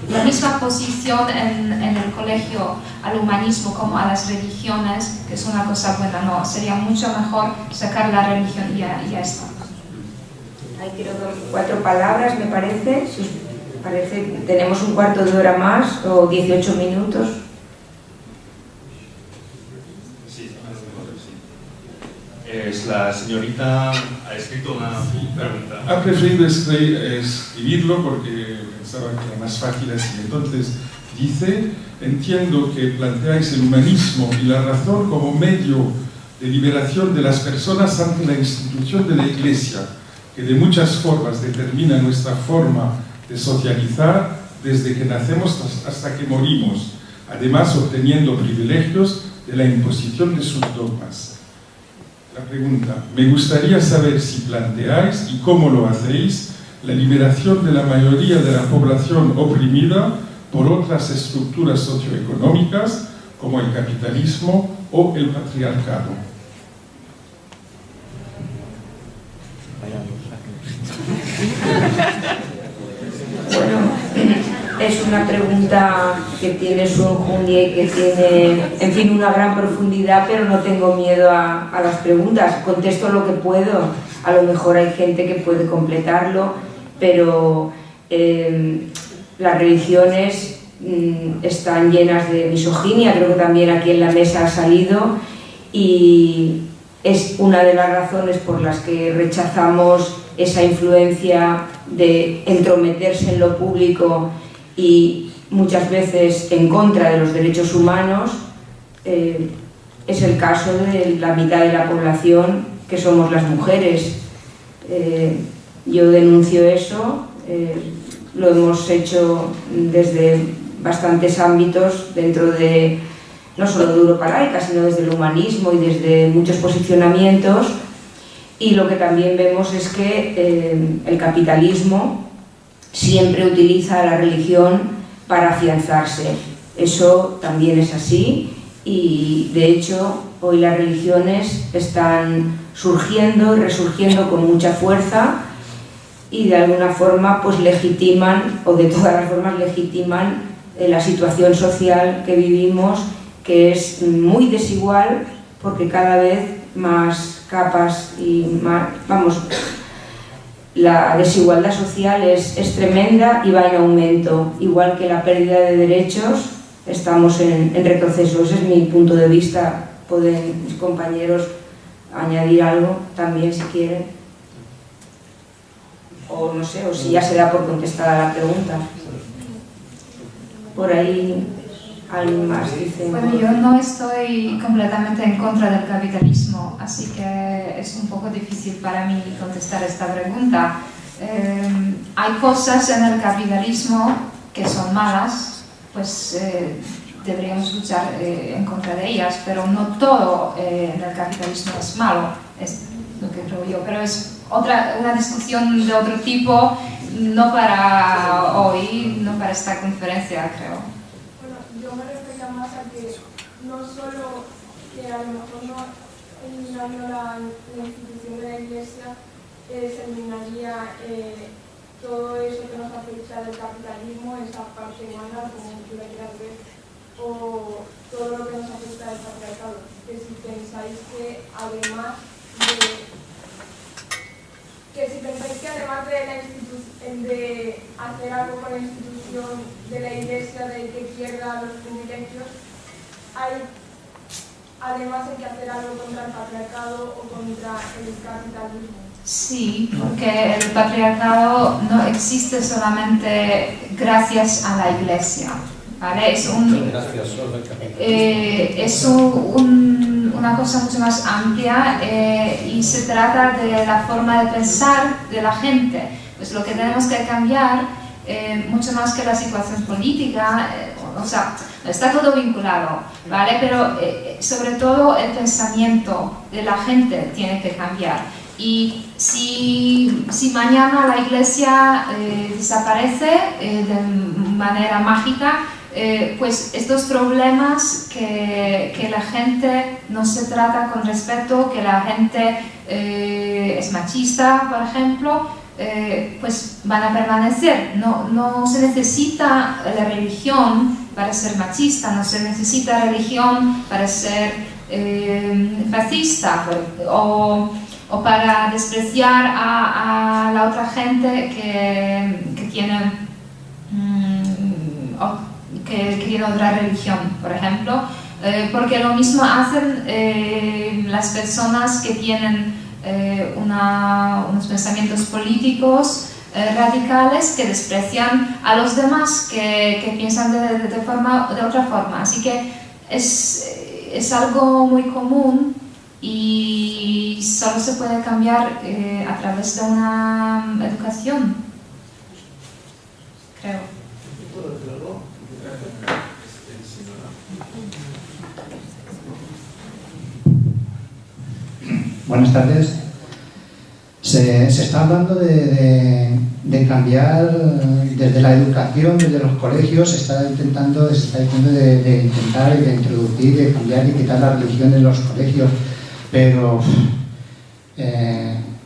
la misma posición en el colegio al humanismo como a las religiones, que es una cosa buena. No, sería mucho mejor sacar la religión y ya está. Hay creo que 4 palabras, me parece. Si os parece, tenemos un cuarto de hora más o 18 minutos. La señorita ha escrito una pregunta. Ha preferido escribirlo porque pensaba que era más fácil así. Entonces dice: entiendo que planteáis el humanismo y la razón como medio de liberación de las personas ante la institución de la Iglesia, que de muchas formas determina nuestra forma de socializar desde que nacemos hasta que morimos, además obteniendo privilegios de la imposición de sus dogmas. La pregunta: me gustaría saber si planteáis, y cómo lo hacéis, la liberación de la mayoría de la población oprimida por otras estructuras socioeconómicas como el capitalismo o el patriarcado. Bueno, es una pregunta que tiene su enjundia y que tiene, en fin, una gran profundidad, pero no tengo miedo a las preguntas. Contesto lo que puedo. A lo mejor hay gente que puede completarlo, pero las religiones están llenas de misoginia, creo que también aquí en la mesa ha salido, y es una de las razones por las que rechazamos esa influencia de entrometerse en lo público y muchas veces en contra de los derechos humanos. Es el caso de la mitad de la población, que somos las mujeres. Yo denuncio eso, lo hemos hecho desde bastantes ámbitos dentro de, no solo de Europa laica, sino desde el humanismo y desde muchos posicionamientos. Y lo que también vemos es que el capitalismo siempre utiliza a la religión para afianzarse. Eso también es así, y de hecho hoy las religiones están surgiendo y resurgiendo con mucha fuerza, y de alguna forma pues legitiman, o de todas las formas legitiman, la situación social que vivimos, que es muy desigual, porque cada vez más capas y más, vamos, la desigualdad social es tremenda y va en aumento, igual que la pérdida de derechos. Estamos en retroceso. Ese es mi punto de vista. Pueden mis compañeros añadir algo también si quieren, o no sé, o si ya se da por contestada la pregunta. Por ahí alguien más dice. Bueno, yo no estoy completamente en contra del capitalismo, así que es un poco difícil para mí contestar esta pregunta. Hay cosas en el capitalismo que son malas, pues deberíamos luchar en contra de ellas, pero no todo en el capitalismo es malo, es lo que creo yo, pero es una discusión de otro tipo, no para hoy, no para esta conferencia, creo. Bueno, yo me refería más a que no solo que a lo mejor no eliminando la institución de la Iglesia se eliminaría todo eso que nos afecta del capitalismo, esa parte humana, como tú la quieras ver, o todo lo que nos afecta del patriarcado. Que si pensáis que además de hacer algo con la institución de la Iglesia, de que pierda los privilegios, hay además que hacer algo contra el patriarcado o contra el capitalismo. Sí, porque el patriarcado no existe solamente gracias a la Iglesia, ¿vale? Es una cosa mucho más amplia y se trata de la forma de pensar de la gente. Pues lo que tenemos que cambiar, mucho más que la situación política, o sea, está todo vinculado, ¿vale? Pero sobre todo el pensamiento de la gente tiene que cambiar. Y si mañana la Iglesia desaparece de manera mágica, pues estos problemas que la gente no se trata con respeto, que la gente es machista, por ejemplo, pues van a permanecer. No se necesita la religión para ser machista, no se necesita religión para ser fascista o para despreciar a la otra gente que tiene otra religión, por ejemplo, porque lo mismo hacen las personas que tienen unos pensamientos políticos radicales que desprecian a los demás que piensan de otra forma. Así que es algo muy común y solo se puede cambiar a través de una educación, creo. Buenas tardes. Se está hablando de cambiar desde la educación, desde los colegios, se está diciendo de intentar y de introducir, de cambiar y quitar la religión en los colegios, pero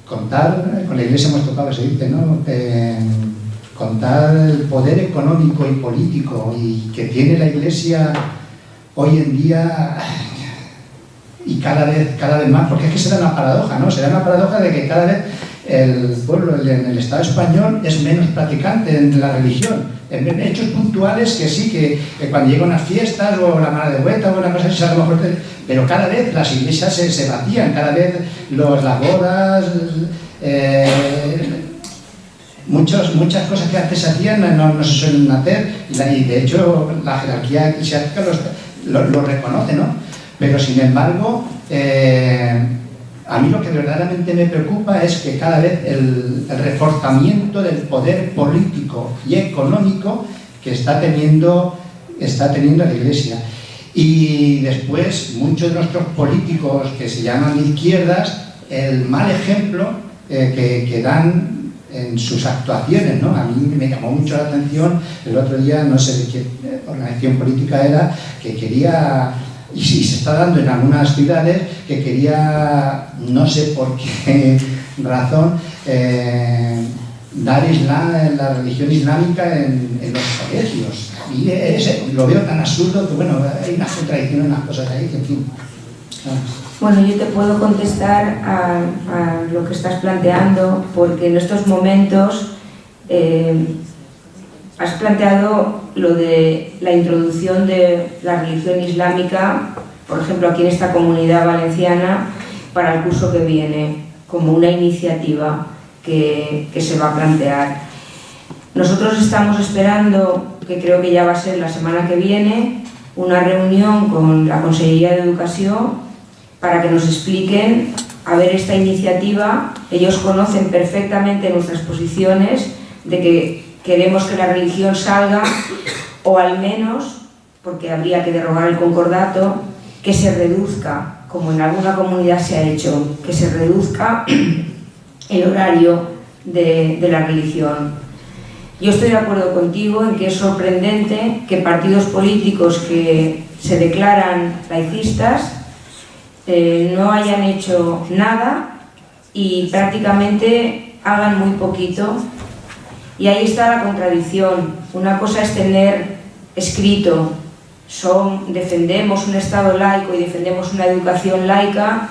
contar, con la Iglesia hemos tocado, se dice, ¿no? Contar el poder económico y político y que tiene la Iglesia hoy en día y cada vez más, porque es que se da una paradoja, ¿no? Se da una paradoja de que cada vez el pueblo en el Estado español es menos practicante en la religión, en hechos puntuales que sí, que cuando llegan unas fiestas o la mala de Hueta o una cosa así, a lo mejor, pero cada vez las iglesias se vacían, cada vez las bodas, muchas cosas que antes se hacían no se suelen hacer y de hecho la jerarquía eclesiástica lo reconoce, ¿no? Pero sin embargo, a mí lo que verdaderamente me preocupa es que cada vez el reforzamiento del poder político y económico que está teniendo la Iglesia. Y después, muchos de nuestros políticos que se llaman de izquierdas, el mal ejemplo que dan en sus actuaciones, ¿no? A mí me llamó mucho la atención el otro día, no sé de qué organización política era, que quería, y sí, se está dando en algunas ciudades, que quería, no sé por qué razón, dar la religión islámica en los colegios. Y lo veo tan absurdo que, bueno, hay unas contradicciones, unas cosas ahí que, en fin. Bueno, yo te puedo contestar a lo que estás planteando, porque en estos momentos has planteado lo de la introducción de la religión islámica, por ejemplo, aquí en esta comunidad valenciana, para el curso que viene, como una iniciativa que se va a plantear. Nosotros estamos esperando, que creo que ya va a ser la semana que viene, una reunión con la Consellería de Educación para que nos expliquen, a ver, esta iniciativa. Ellos conocen perfectamente nuestras posiciones de que queremos que la religión salga, o al menos, porque habría que derogar el concordato, que se reduzca, como en alguna comunidad se ha hecho, que se reduzca el horario de la religión. Yo estoy de acuerdo contigo en que es sorprendente que partidos políticos que se declaran laicistas no hayan hecho nada y prácticamente hagan muy poquito. Y ahí está la contradicción. Una cosa es tener escrito, defendemos un Estado laico y defendemos una educación laica,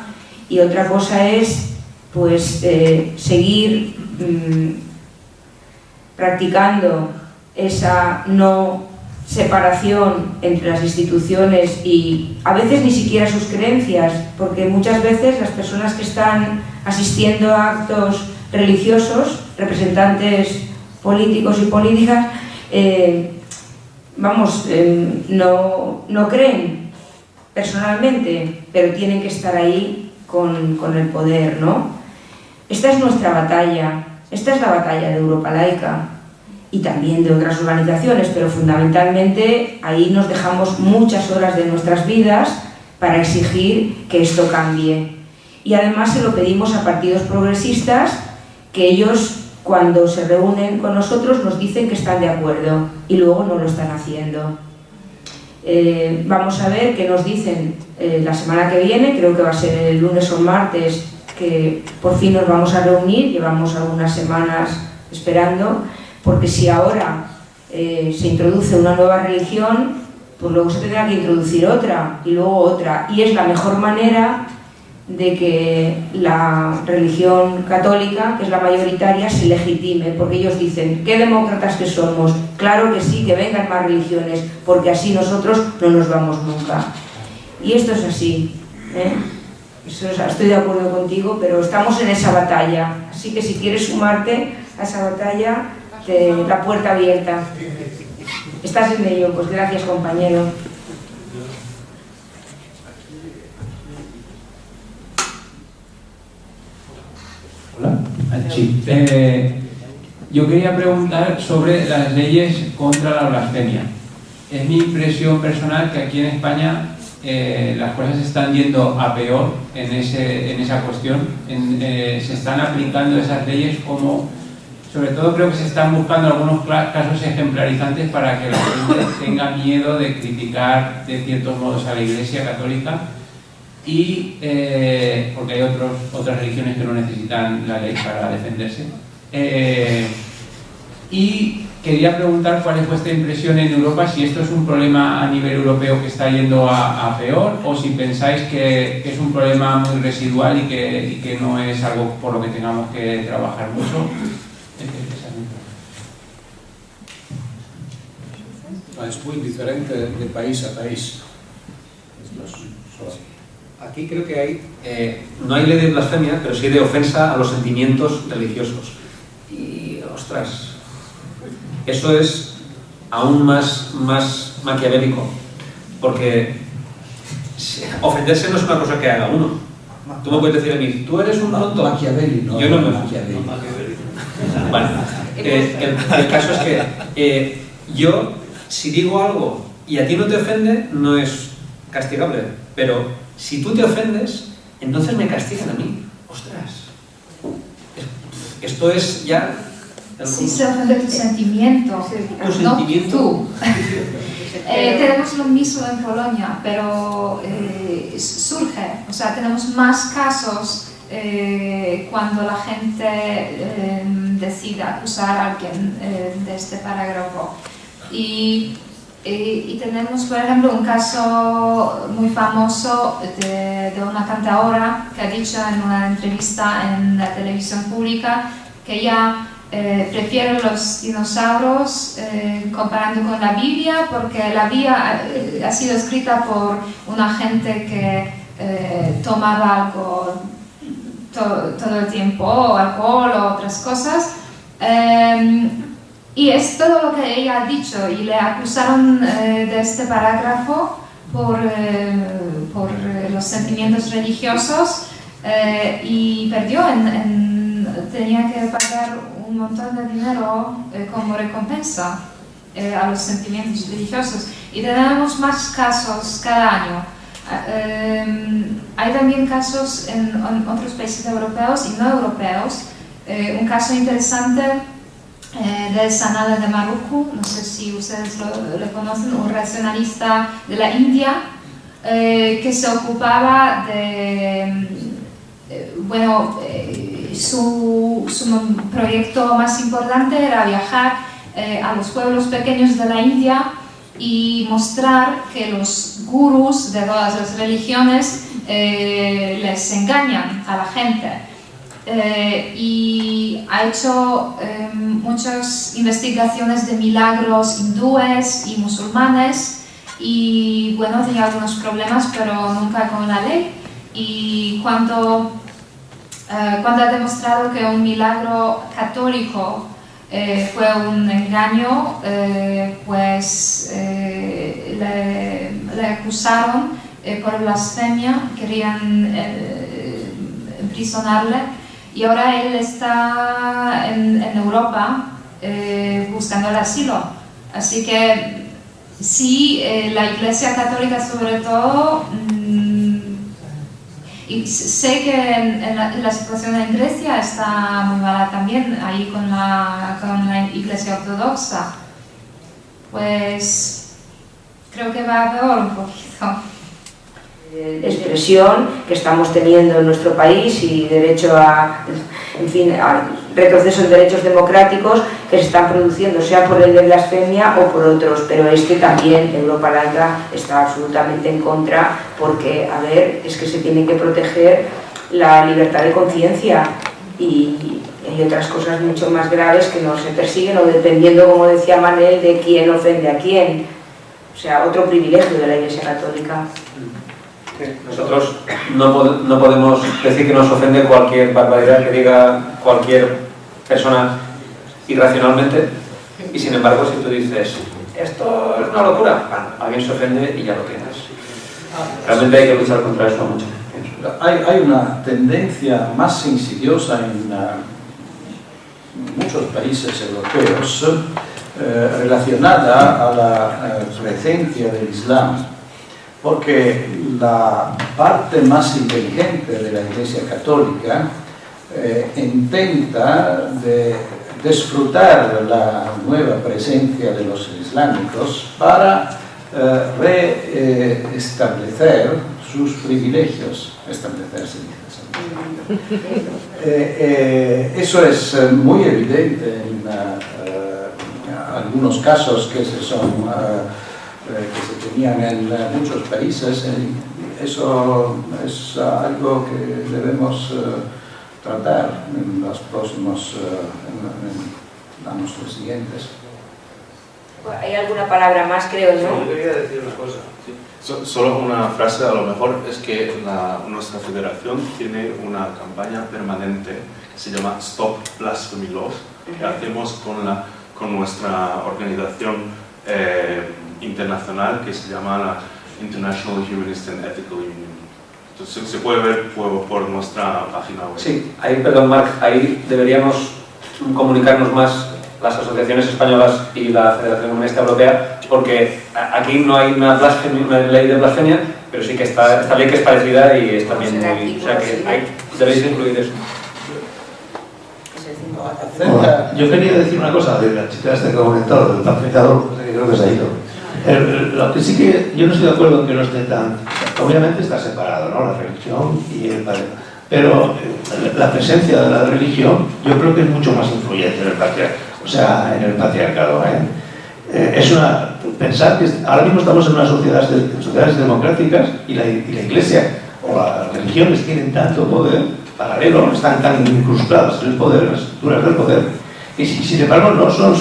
y otra cosa es pues seguir practicando esa no separación entre las instituciones y a veces ni siquiera sus creencias, porque muchas veces las personas que están asistiendo a actos religiosos, representantes políticos y políticas, no creen personalmente, pero tienen que estar ahí con el poder, ¿no? Esta es nuestra batalla, esta es la batalla de Europa Laica y también de otras organizaciones, pero fundamentalmente ahí nos dejamos muchas horas de nuestras vidas para exigir que esto cambie. Y además se lo pedimos a partidos progresistas, que ellos cuando se reúnen con nosotros nos dicen que están de acuerdo y luego no lo están haciendo. Vamos a ver qué nos dicen la semana que viene, creo que va a ser el lunes o martes, que por fin nos vamos a reunir, llevamos algunas semanas esperando, porque si ahora se introduce una nueva religión, pues luego se tendrá que introducir otra y luego otra, y es la mejor manera de que la religión católica, que es la mayoritaria, se legitime, porque ellos dicen, qué demócratas que somos, claro que sí, que vengan más religiones, porque así nosotros no nos vamos nunca. Y esto es así, ¿eh? Estoy de acuerdo contigo, pero estamos en esa batalla, así que si quieres sumarte a esa batalla, la puerta abierta. Estás en ello, pues gracias, compañero. Hola. Sí. Yo quería preguntar sobre las leyes contra la blasfemia. Es mi impresión personal que aquí en España las cosas están yendo a peor en esa cuestión. Se están aplicando esas leyes como, sobre todo creo que se están buscando algunos casos ejemplarizantes para que la gente tenga miedo de criticar de ciertos modos a la Iglesia Católica, y porque hay otras religiones que no necesitan la ley para defenderse. Y quería preguntar cuál es vuestra impresión en Europa, si esto es un problema a nivel europeo que está yendo a peor, o si pensáis que es un problema muy residual y que no es algo por lo que tengamos que trabajar mucho. Es muy diferente de país a país. Aquí creo que hay, no hay ley de blasfemia, pero sí de ofensa a los sentimientos religiosos. Y, ostras, eso es aún más maquiavélico, porque ofenderse no es una cosa que haga uno. Tú me puedes decir a mí, tú eres un tonto. Maquiavélico, yo no me Maquiavélico. Vale. El caso es que yo, si digo algo y a ti no te ofende, no es castigable, pero si tú te ofendes, entonces me castigan a mí. Ostras. Esto es ya... Si se ofende tu sentimiento, tu no sentimiento. tú. Tenemos lo mismo en Polonia, pero surge, o sea, tenemos más casos cuando la gente decide acusar a alguien de este parágrafo. Y tenemos, por ejemplo, un caso muy famoso de una cantadora que ha dicho en una entrevista en la televisión pública que ella prefiere los dinosaurios comparando con la Biblia, porque la Biblia ha sido escrita por una gente que tomaba algo todo el tiempo, alcohol o otras cosas. Y es todo lo que ella ha dicho, y le acusaron de este parágrafo por los sentimientos religiosos, y perdió, tenía que pagar un montón de dinero como recompensa a los sentimientos religiosos. Y tenemos más casos cada año. Hay también casos en otros países europeos y no europeos. Un caso interesante del Sanada de Maruku, no sé si ustedes lo conocen, un racionalista de la India que se ocupaba de, su proyecto más importante era viajar a los pueblos pequeños de la India y mostrar que los gurús de todas las religiones les engañan a la gente. Y ha hecho muchas investigaciones de milagros hindúes y musulmanes, y bueno, tenía algunos problemas, pero nunca con la ley. Y cuando ha demostrado que un milagro católico fue un engaño, pues le acusaron por blasfemia, querían imprisonarle. Y ahora él está en Europa buscando el asilo. Así que sí, la Iglesia Católica sobre todo, y sé que en la situación en Grecia está muy mala también, ahí con la Iglesia Ortodoxa. Pues creo que va a peor un poquito. expresión que estamos teniendo en nuestro país y derecho a, en fin, a retroceso en derechos democráticos que se están produciendo, sea por el de blasfemia o por otros, pero también Europa Laica está absolutamente en contra porque, a ver, es que se tiene que proteger la libertad de conciencia y hay otras cosas mucho más graves que no se persiguen o dependiendo, como decía Manel, de quién ofende a quién. O sea, otro privilegio de la Iglesia Católica. Nosotros no podemos decir que nos ofende cualquier barbaridad que diga cualquier persona irracionalmente y sin embargo si tú dices esto es una locura, bueno, alguien se ofende y ya lo tienes. Realmente hay que luchar contra eso mucho. Hay una tendencia más insidiosa en muchos países europeos relacionada a la presencia del Islam, porque la parte más inteligente de la Iglesia Católica intenta disfrutar la nueva presencia de los islámicos para reestablecer sus privilegios, eso es muy evidente en algunos casos que se tenían en muchos países. Eso es algo que debemos tratar en los próximos años siguientes. Hay alguna palabra más, creo, ¿no? Sí, yo quería decir una cosa. Sí. Solo una frase, a lo mejor, es que nuestra federación tiene una campaña permanente que se llama Stop Blasphemy Laws, que hacemos con nuestra organización internacional que se llama la International Humanist and Ethical Union. Entonces se puede ver por nuestra página web. Sí, ahí, perdón Marc, ahí deberíamos comunicarnos más las asociaciones españolas y la Federación Humanista Europea, porque aquí no hay una ley de blasfemia, pero sí que esta ley que es parecida y es también muy... O sea que debéis incluir eso. Yo quería decir una cosa de la chica esta que ha comentado, del patriarcado, que creo que se ha ido. Lo que sí que yo no estoy de acuerdo en que no esté tan... Obviamente está separado, ¿no? La religión y el patriarcado. Pero la presencia de la religión yo creo que es mucho más influyente en el patriarcado. O sea, en el patriarcado. Pensar que ahora mismo estamos en unas sociedades democráticas y la Iglesia o las religiones tienen tanto poder paralelo, están tan incrustadas en el poder, en las estructuras del poder, y sin embargo no tienen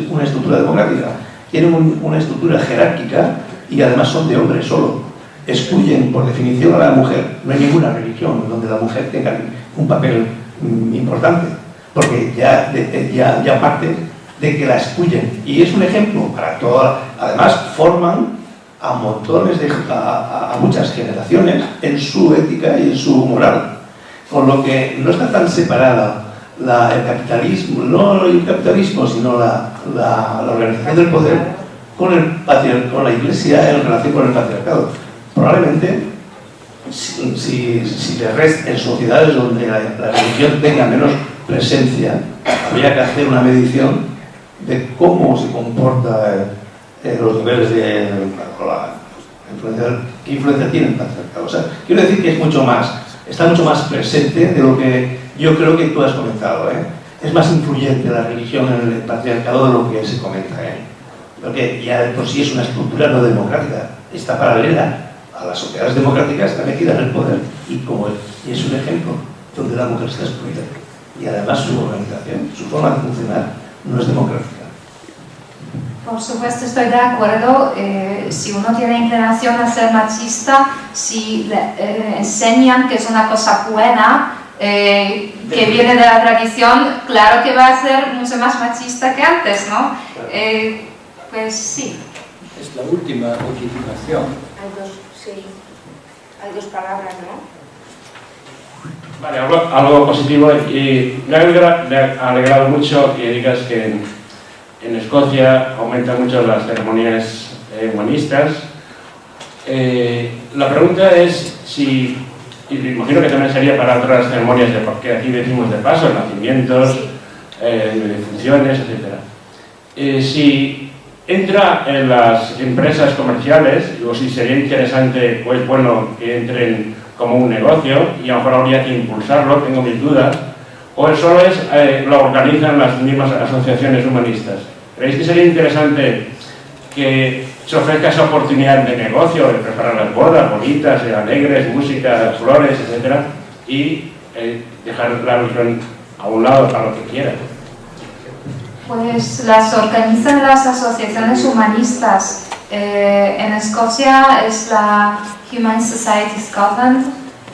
una estructura democrática, tienen una estructura jerárquica y además son de hombres solo. Excluyen por definición a la mujer. No hay ninguna religión donde la mujer tenga un papel importante, porque ya parte de que la excluyen. Y es un ejemplo para todas. Además, forman a montones a muchas generaciones en su ética y en su moral. Con lo que no está tan separada el capitalismo, no el capitalismo, sino la organización del poder con la Iglesia en relación con el patriarcado. Probablemente, si de resto en sociedades donde la religión tenga menos presencia, habría que hacer una medición de cómo se comporta los niveles de qué influencia tiene el patriarcado. O sea, quiero decir que está mucho más presente de lo que yo creo que tú has comentado. Es más influyente la religión en el patriarcado de lo que se comenta. Porque ya de por sí es una estructura no democrática, está paralela a las sociedades democráticas, está metida en el poder y es un ejemplo donde la mujer está excluida. Y además su organización, su forma de funcionar no es democrática. Por supuesto estoy de acuerdo, si uno tiene inclinación a ser machista, si le enseñan que es una cosa buena, que viene de la tradición, claro que va a ser mucho más machista que antes, ¿no? Pues sí. Es la última legitimación. Hay dos palabras, ¿no? Vale, algo positivo y me ha alegrado mucho que digas que en Escocia aumentan mucho las ceremonias humanistas. La pregunta es si, y me imagino que también sería para otras ceremonias, porque aquí decimos de paso, nacimientos, defunciones, etc. Si entra en las empresas comerciales, o si sería interesante, pues bueno, que entren como un negocio, y a lo mejor habría que impulsarlo, tengo mis dudas, o solo lo organizan las mismas asociaciones humanistas. ¿Creéis que sería interesante que se ofrezca esa oportunidad de negocio, de preparar las bodas bonitas, alegres, música, flores, etcétera, y dejar la religión a un lado para lo que quieran? Pues las organizan las asociaciones humanistas. En Escocia es la Humane Society Scotland,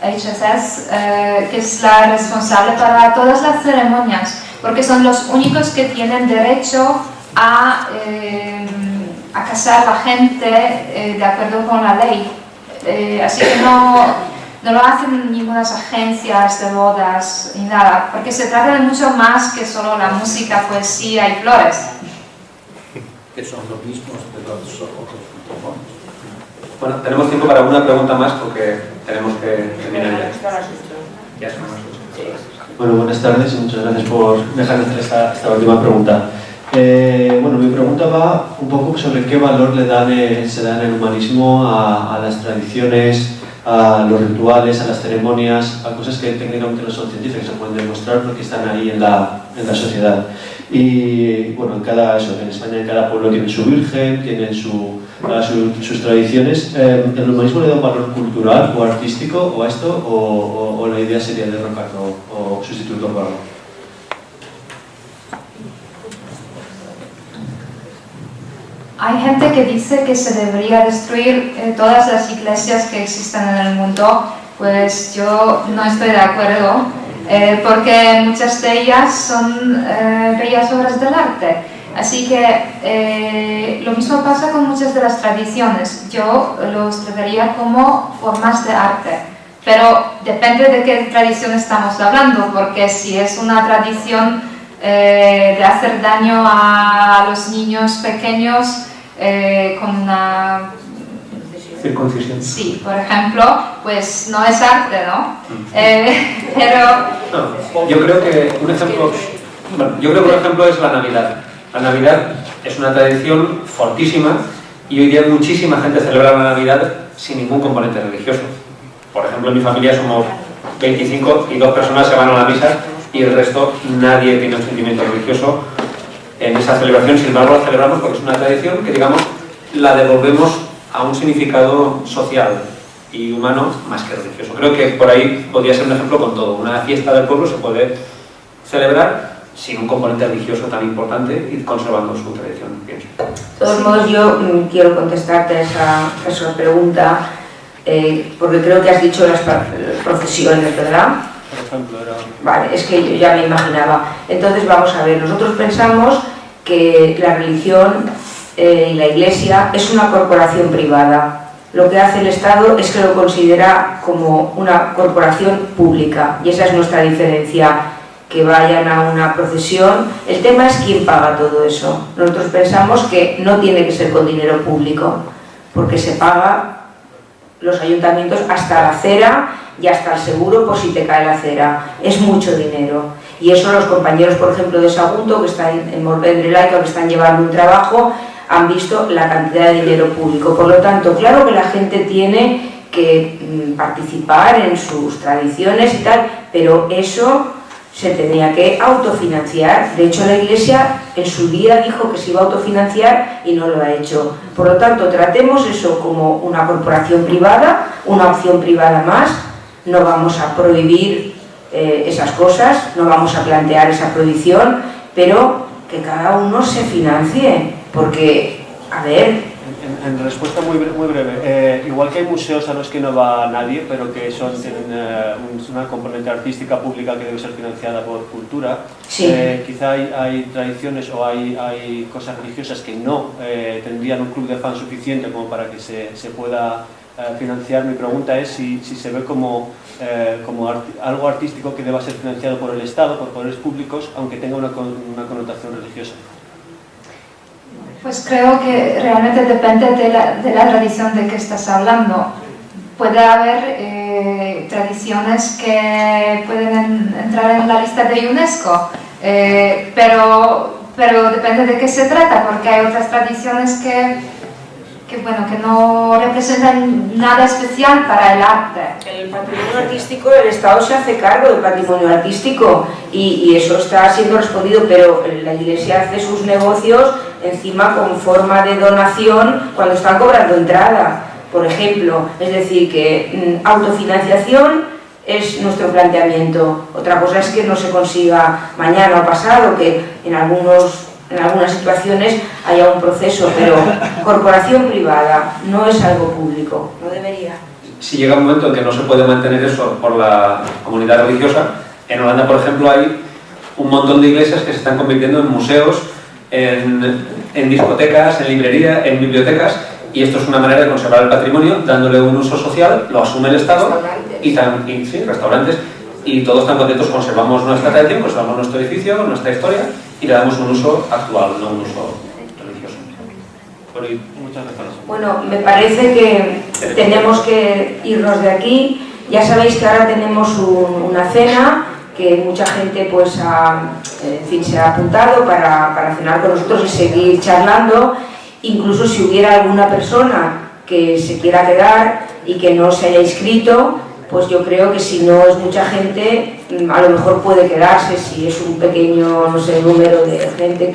HSS, que es la responsable para todas las ceremonias, porque son los únicos que tienen derecho a casar a la gente de acuerdo con la ley. Así que no lo hacen ninguna agencias de bodas ni nada, porque se trata de mucho más que solo la música, poesía y flores. Que son los mismos de los otros matrimonios. Bueno, tenemos tiempo para una pregunta más porque tenemos que terminar ya. Bueno, buenas tardes y muchas gracias por dejarme hacer esta última pregunta. Bueno, mi pregunta va un poco sobre qué valor se da en el humanismo a las tradiciones, a los rituales, a las ceremonias, a cosas que técnicamente no son científicas, se pueden demostrar porque están ahí en la sociedad. Y bueno, en España en cada pueblo tiene su virgen, tiene sus tradiciones. ¿El humanismo le da un valor cultural o artístico o a esto, o la idea sería derrocarlo o sustituirlo por algo? Hay gente que dice que se debería destruir todas las iglesias que existen en el mundo, pues yo no estoy de acuerdo, porque muchas de ellas son bellas obras del arte. Así que lo mismo pasa con muchas de las tradiciones. Yo los trataría como formas de arte, pero depende de qué tradición estamos hablando, porque si es una tradición de hacer daño a los niños pequeños con una circuncisión. Sí, por ejemplo, pues no es arte, ¿no? Pero no, yo creo que un ejemplo es la Navidad. La Navidad es una tradición fortísima y hoy día muchísima gente celebra la Navidad sin ningún componente religioso. Por ejemplo, en mi familia somos 25 y 2 personas se van a la misa y el resto nadie tiene un sentimiento religioso en esa celebración. Sin embargo, la celebramos porque es una tradición que, digamos, la devolvemos a un significado social y humano más que religioso. Creo que por ahí podría ser un ejemplo con todo. Una fiesta del pueblo se puede celebrar sin un componente religioso tan importante y conservando su tradición, pienso. De todos modos, yo quiero contestarte a esa pregunta, porque creo que has dicho las procesiones, ¿verdad? Por ejemplo, Vale, es que yo ya me imaginaba. Entonces, vamos a ver, nosotros pensamos que la religión y la Iglesia es una corporación privada. Lo que hace el Estado es que lo considera como una corporación pública, y esa es nuestra diferencia. Que vayan a una procesión, el tema es quién paga todo eso. Nosotros pensamos que no tiene que ser con dinero público, porque se paga los ayuntamientos hasta la cera y hasta el seguro por si te cae la cera. Es mucho dinero. Y eso los compañeros, por ejemplo, de Sagunto, que están en Morvedre Laica, que están llevando un trabajo, han visto la cantidad de dinero público. Por lo tanto, claro que la gente tiene que participar en sus tradiciones y tal, pero eso se tenía que autofinanciar. De hecho, la Iglesia en su día dijo que se iba a autofinanciar y no lo ha hecho. Por lo tanto, tratemos eso como una corporación privada, una opción privada más. No vamos a prohibir esas cosas, no vamos a plantear esa prohibición, pero que cada uno se financie, porque, a ver... En respuesta muy breve, igual que hay museos a los que no va nadie, pero que tienen una componente artística pública que debe ser financiada por cultura, sí. Quizá hay tradiciones o hay cosas religiosas que no tendrían un club de fans suficiente como para que se pueda financiar. Mi pregunta es si se ve como algo artístico que deba ser financiado por el Estado, por poderes públicos, aunque tenga una connotación religiosa. Pues creo que realmente depende de la tradición de que estás hablando. Puede haber tradiciones que pueden entrar en la lista de UNESCO, pero pero depende de qué se trata, porque hay otras tradiciones que no representan nada especial para el arte. El patrimonio artístico, el Estado se hace cargo del patrimonio artístico y eso está siendo respondido, pero la Iglesia hace sus negocios encima con forma de donación cuando están cobrando entrada, por ejemplo. Es decir, que autofinanciación es nuestro planteamiento. Otra cosa es que no se consiga mañana o pasado, que en algunas situaciones haya un proceso, pero corporación privada no es algo público, no debería. Si llega un momento en que no se puede mantener eso por la comunidad religiosa, en Holanda, por ejemplo, hay un montón de iglesias que se están convirtiendo en museos, en discotecas, en librerías, en bibliotecas, y esto es una manera de conservar el patrimonio, dándole un uso social, lo asume el Estado, restaurantes, y todos están contentos, conservamos nuestra tradición, conservamos nuestro edificio, nuestra historia, y le damos un uso actual, no un uso religioso. Muchas gracias. Bueno, me parece que tenemos que irnos de aquí. Ya sabéis que ahora tenemos una cena, que mucha gente pues se ha apuntado para cenar con nosotros y seguir charlando. Incluso si hubiera alguna persona que se quiera quedar y que no se haya inscrito, pues yo creo que si no es mucha gente, a lo mejor puede quedarse, si es un pequeño, no sé, número de gente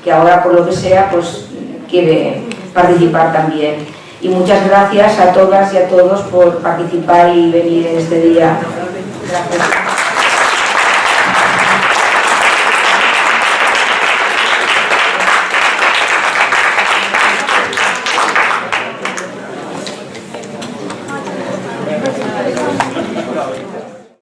que ahora por lo que sea, pues quiere participar también. Y muchas gracias a todas y a todos por participar y venir en este día. Gracias.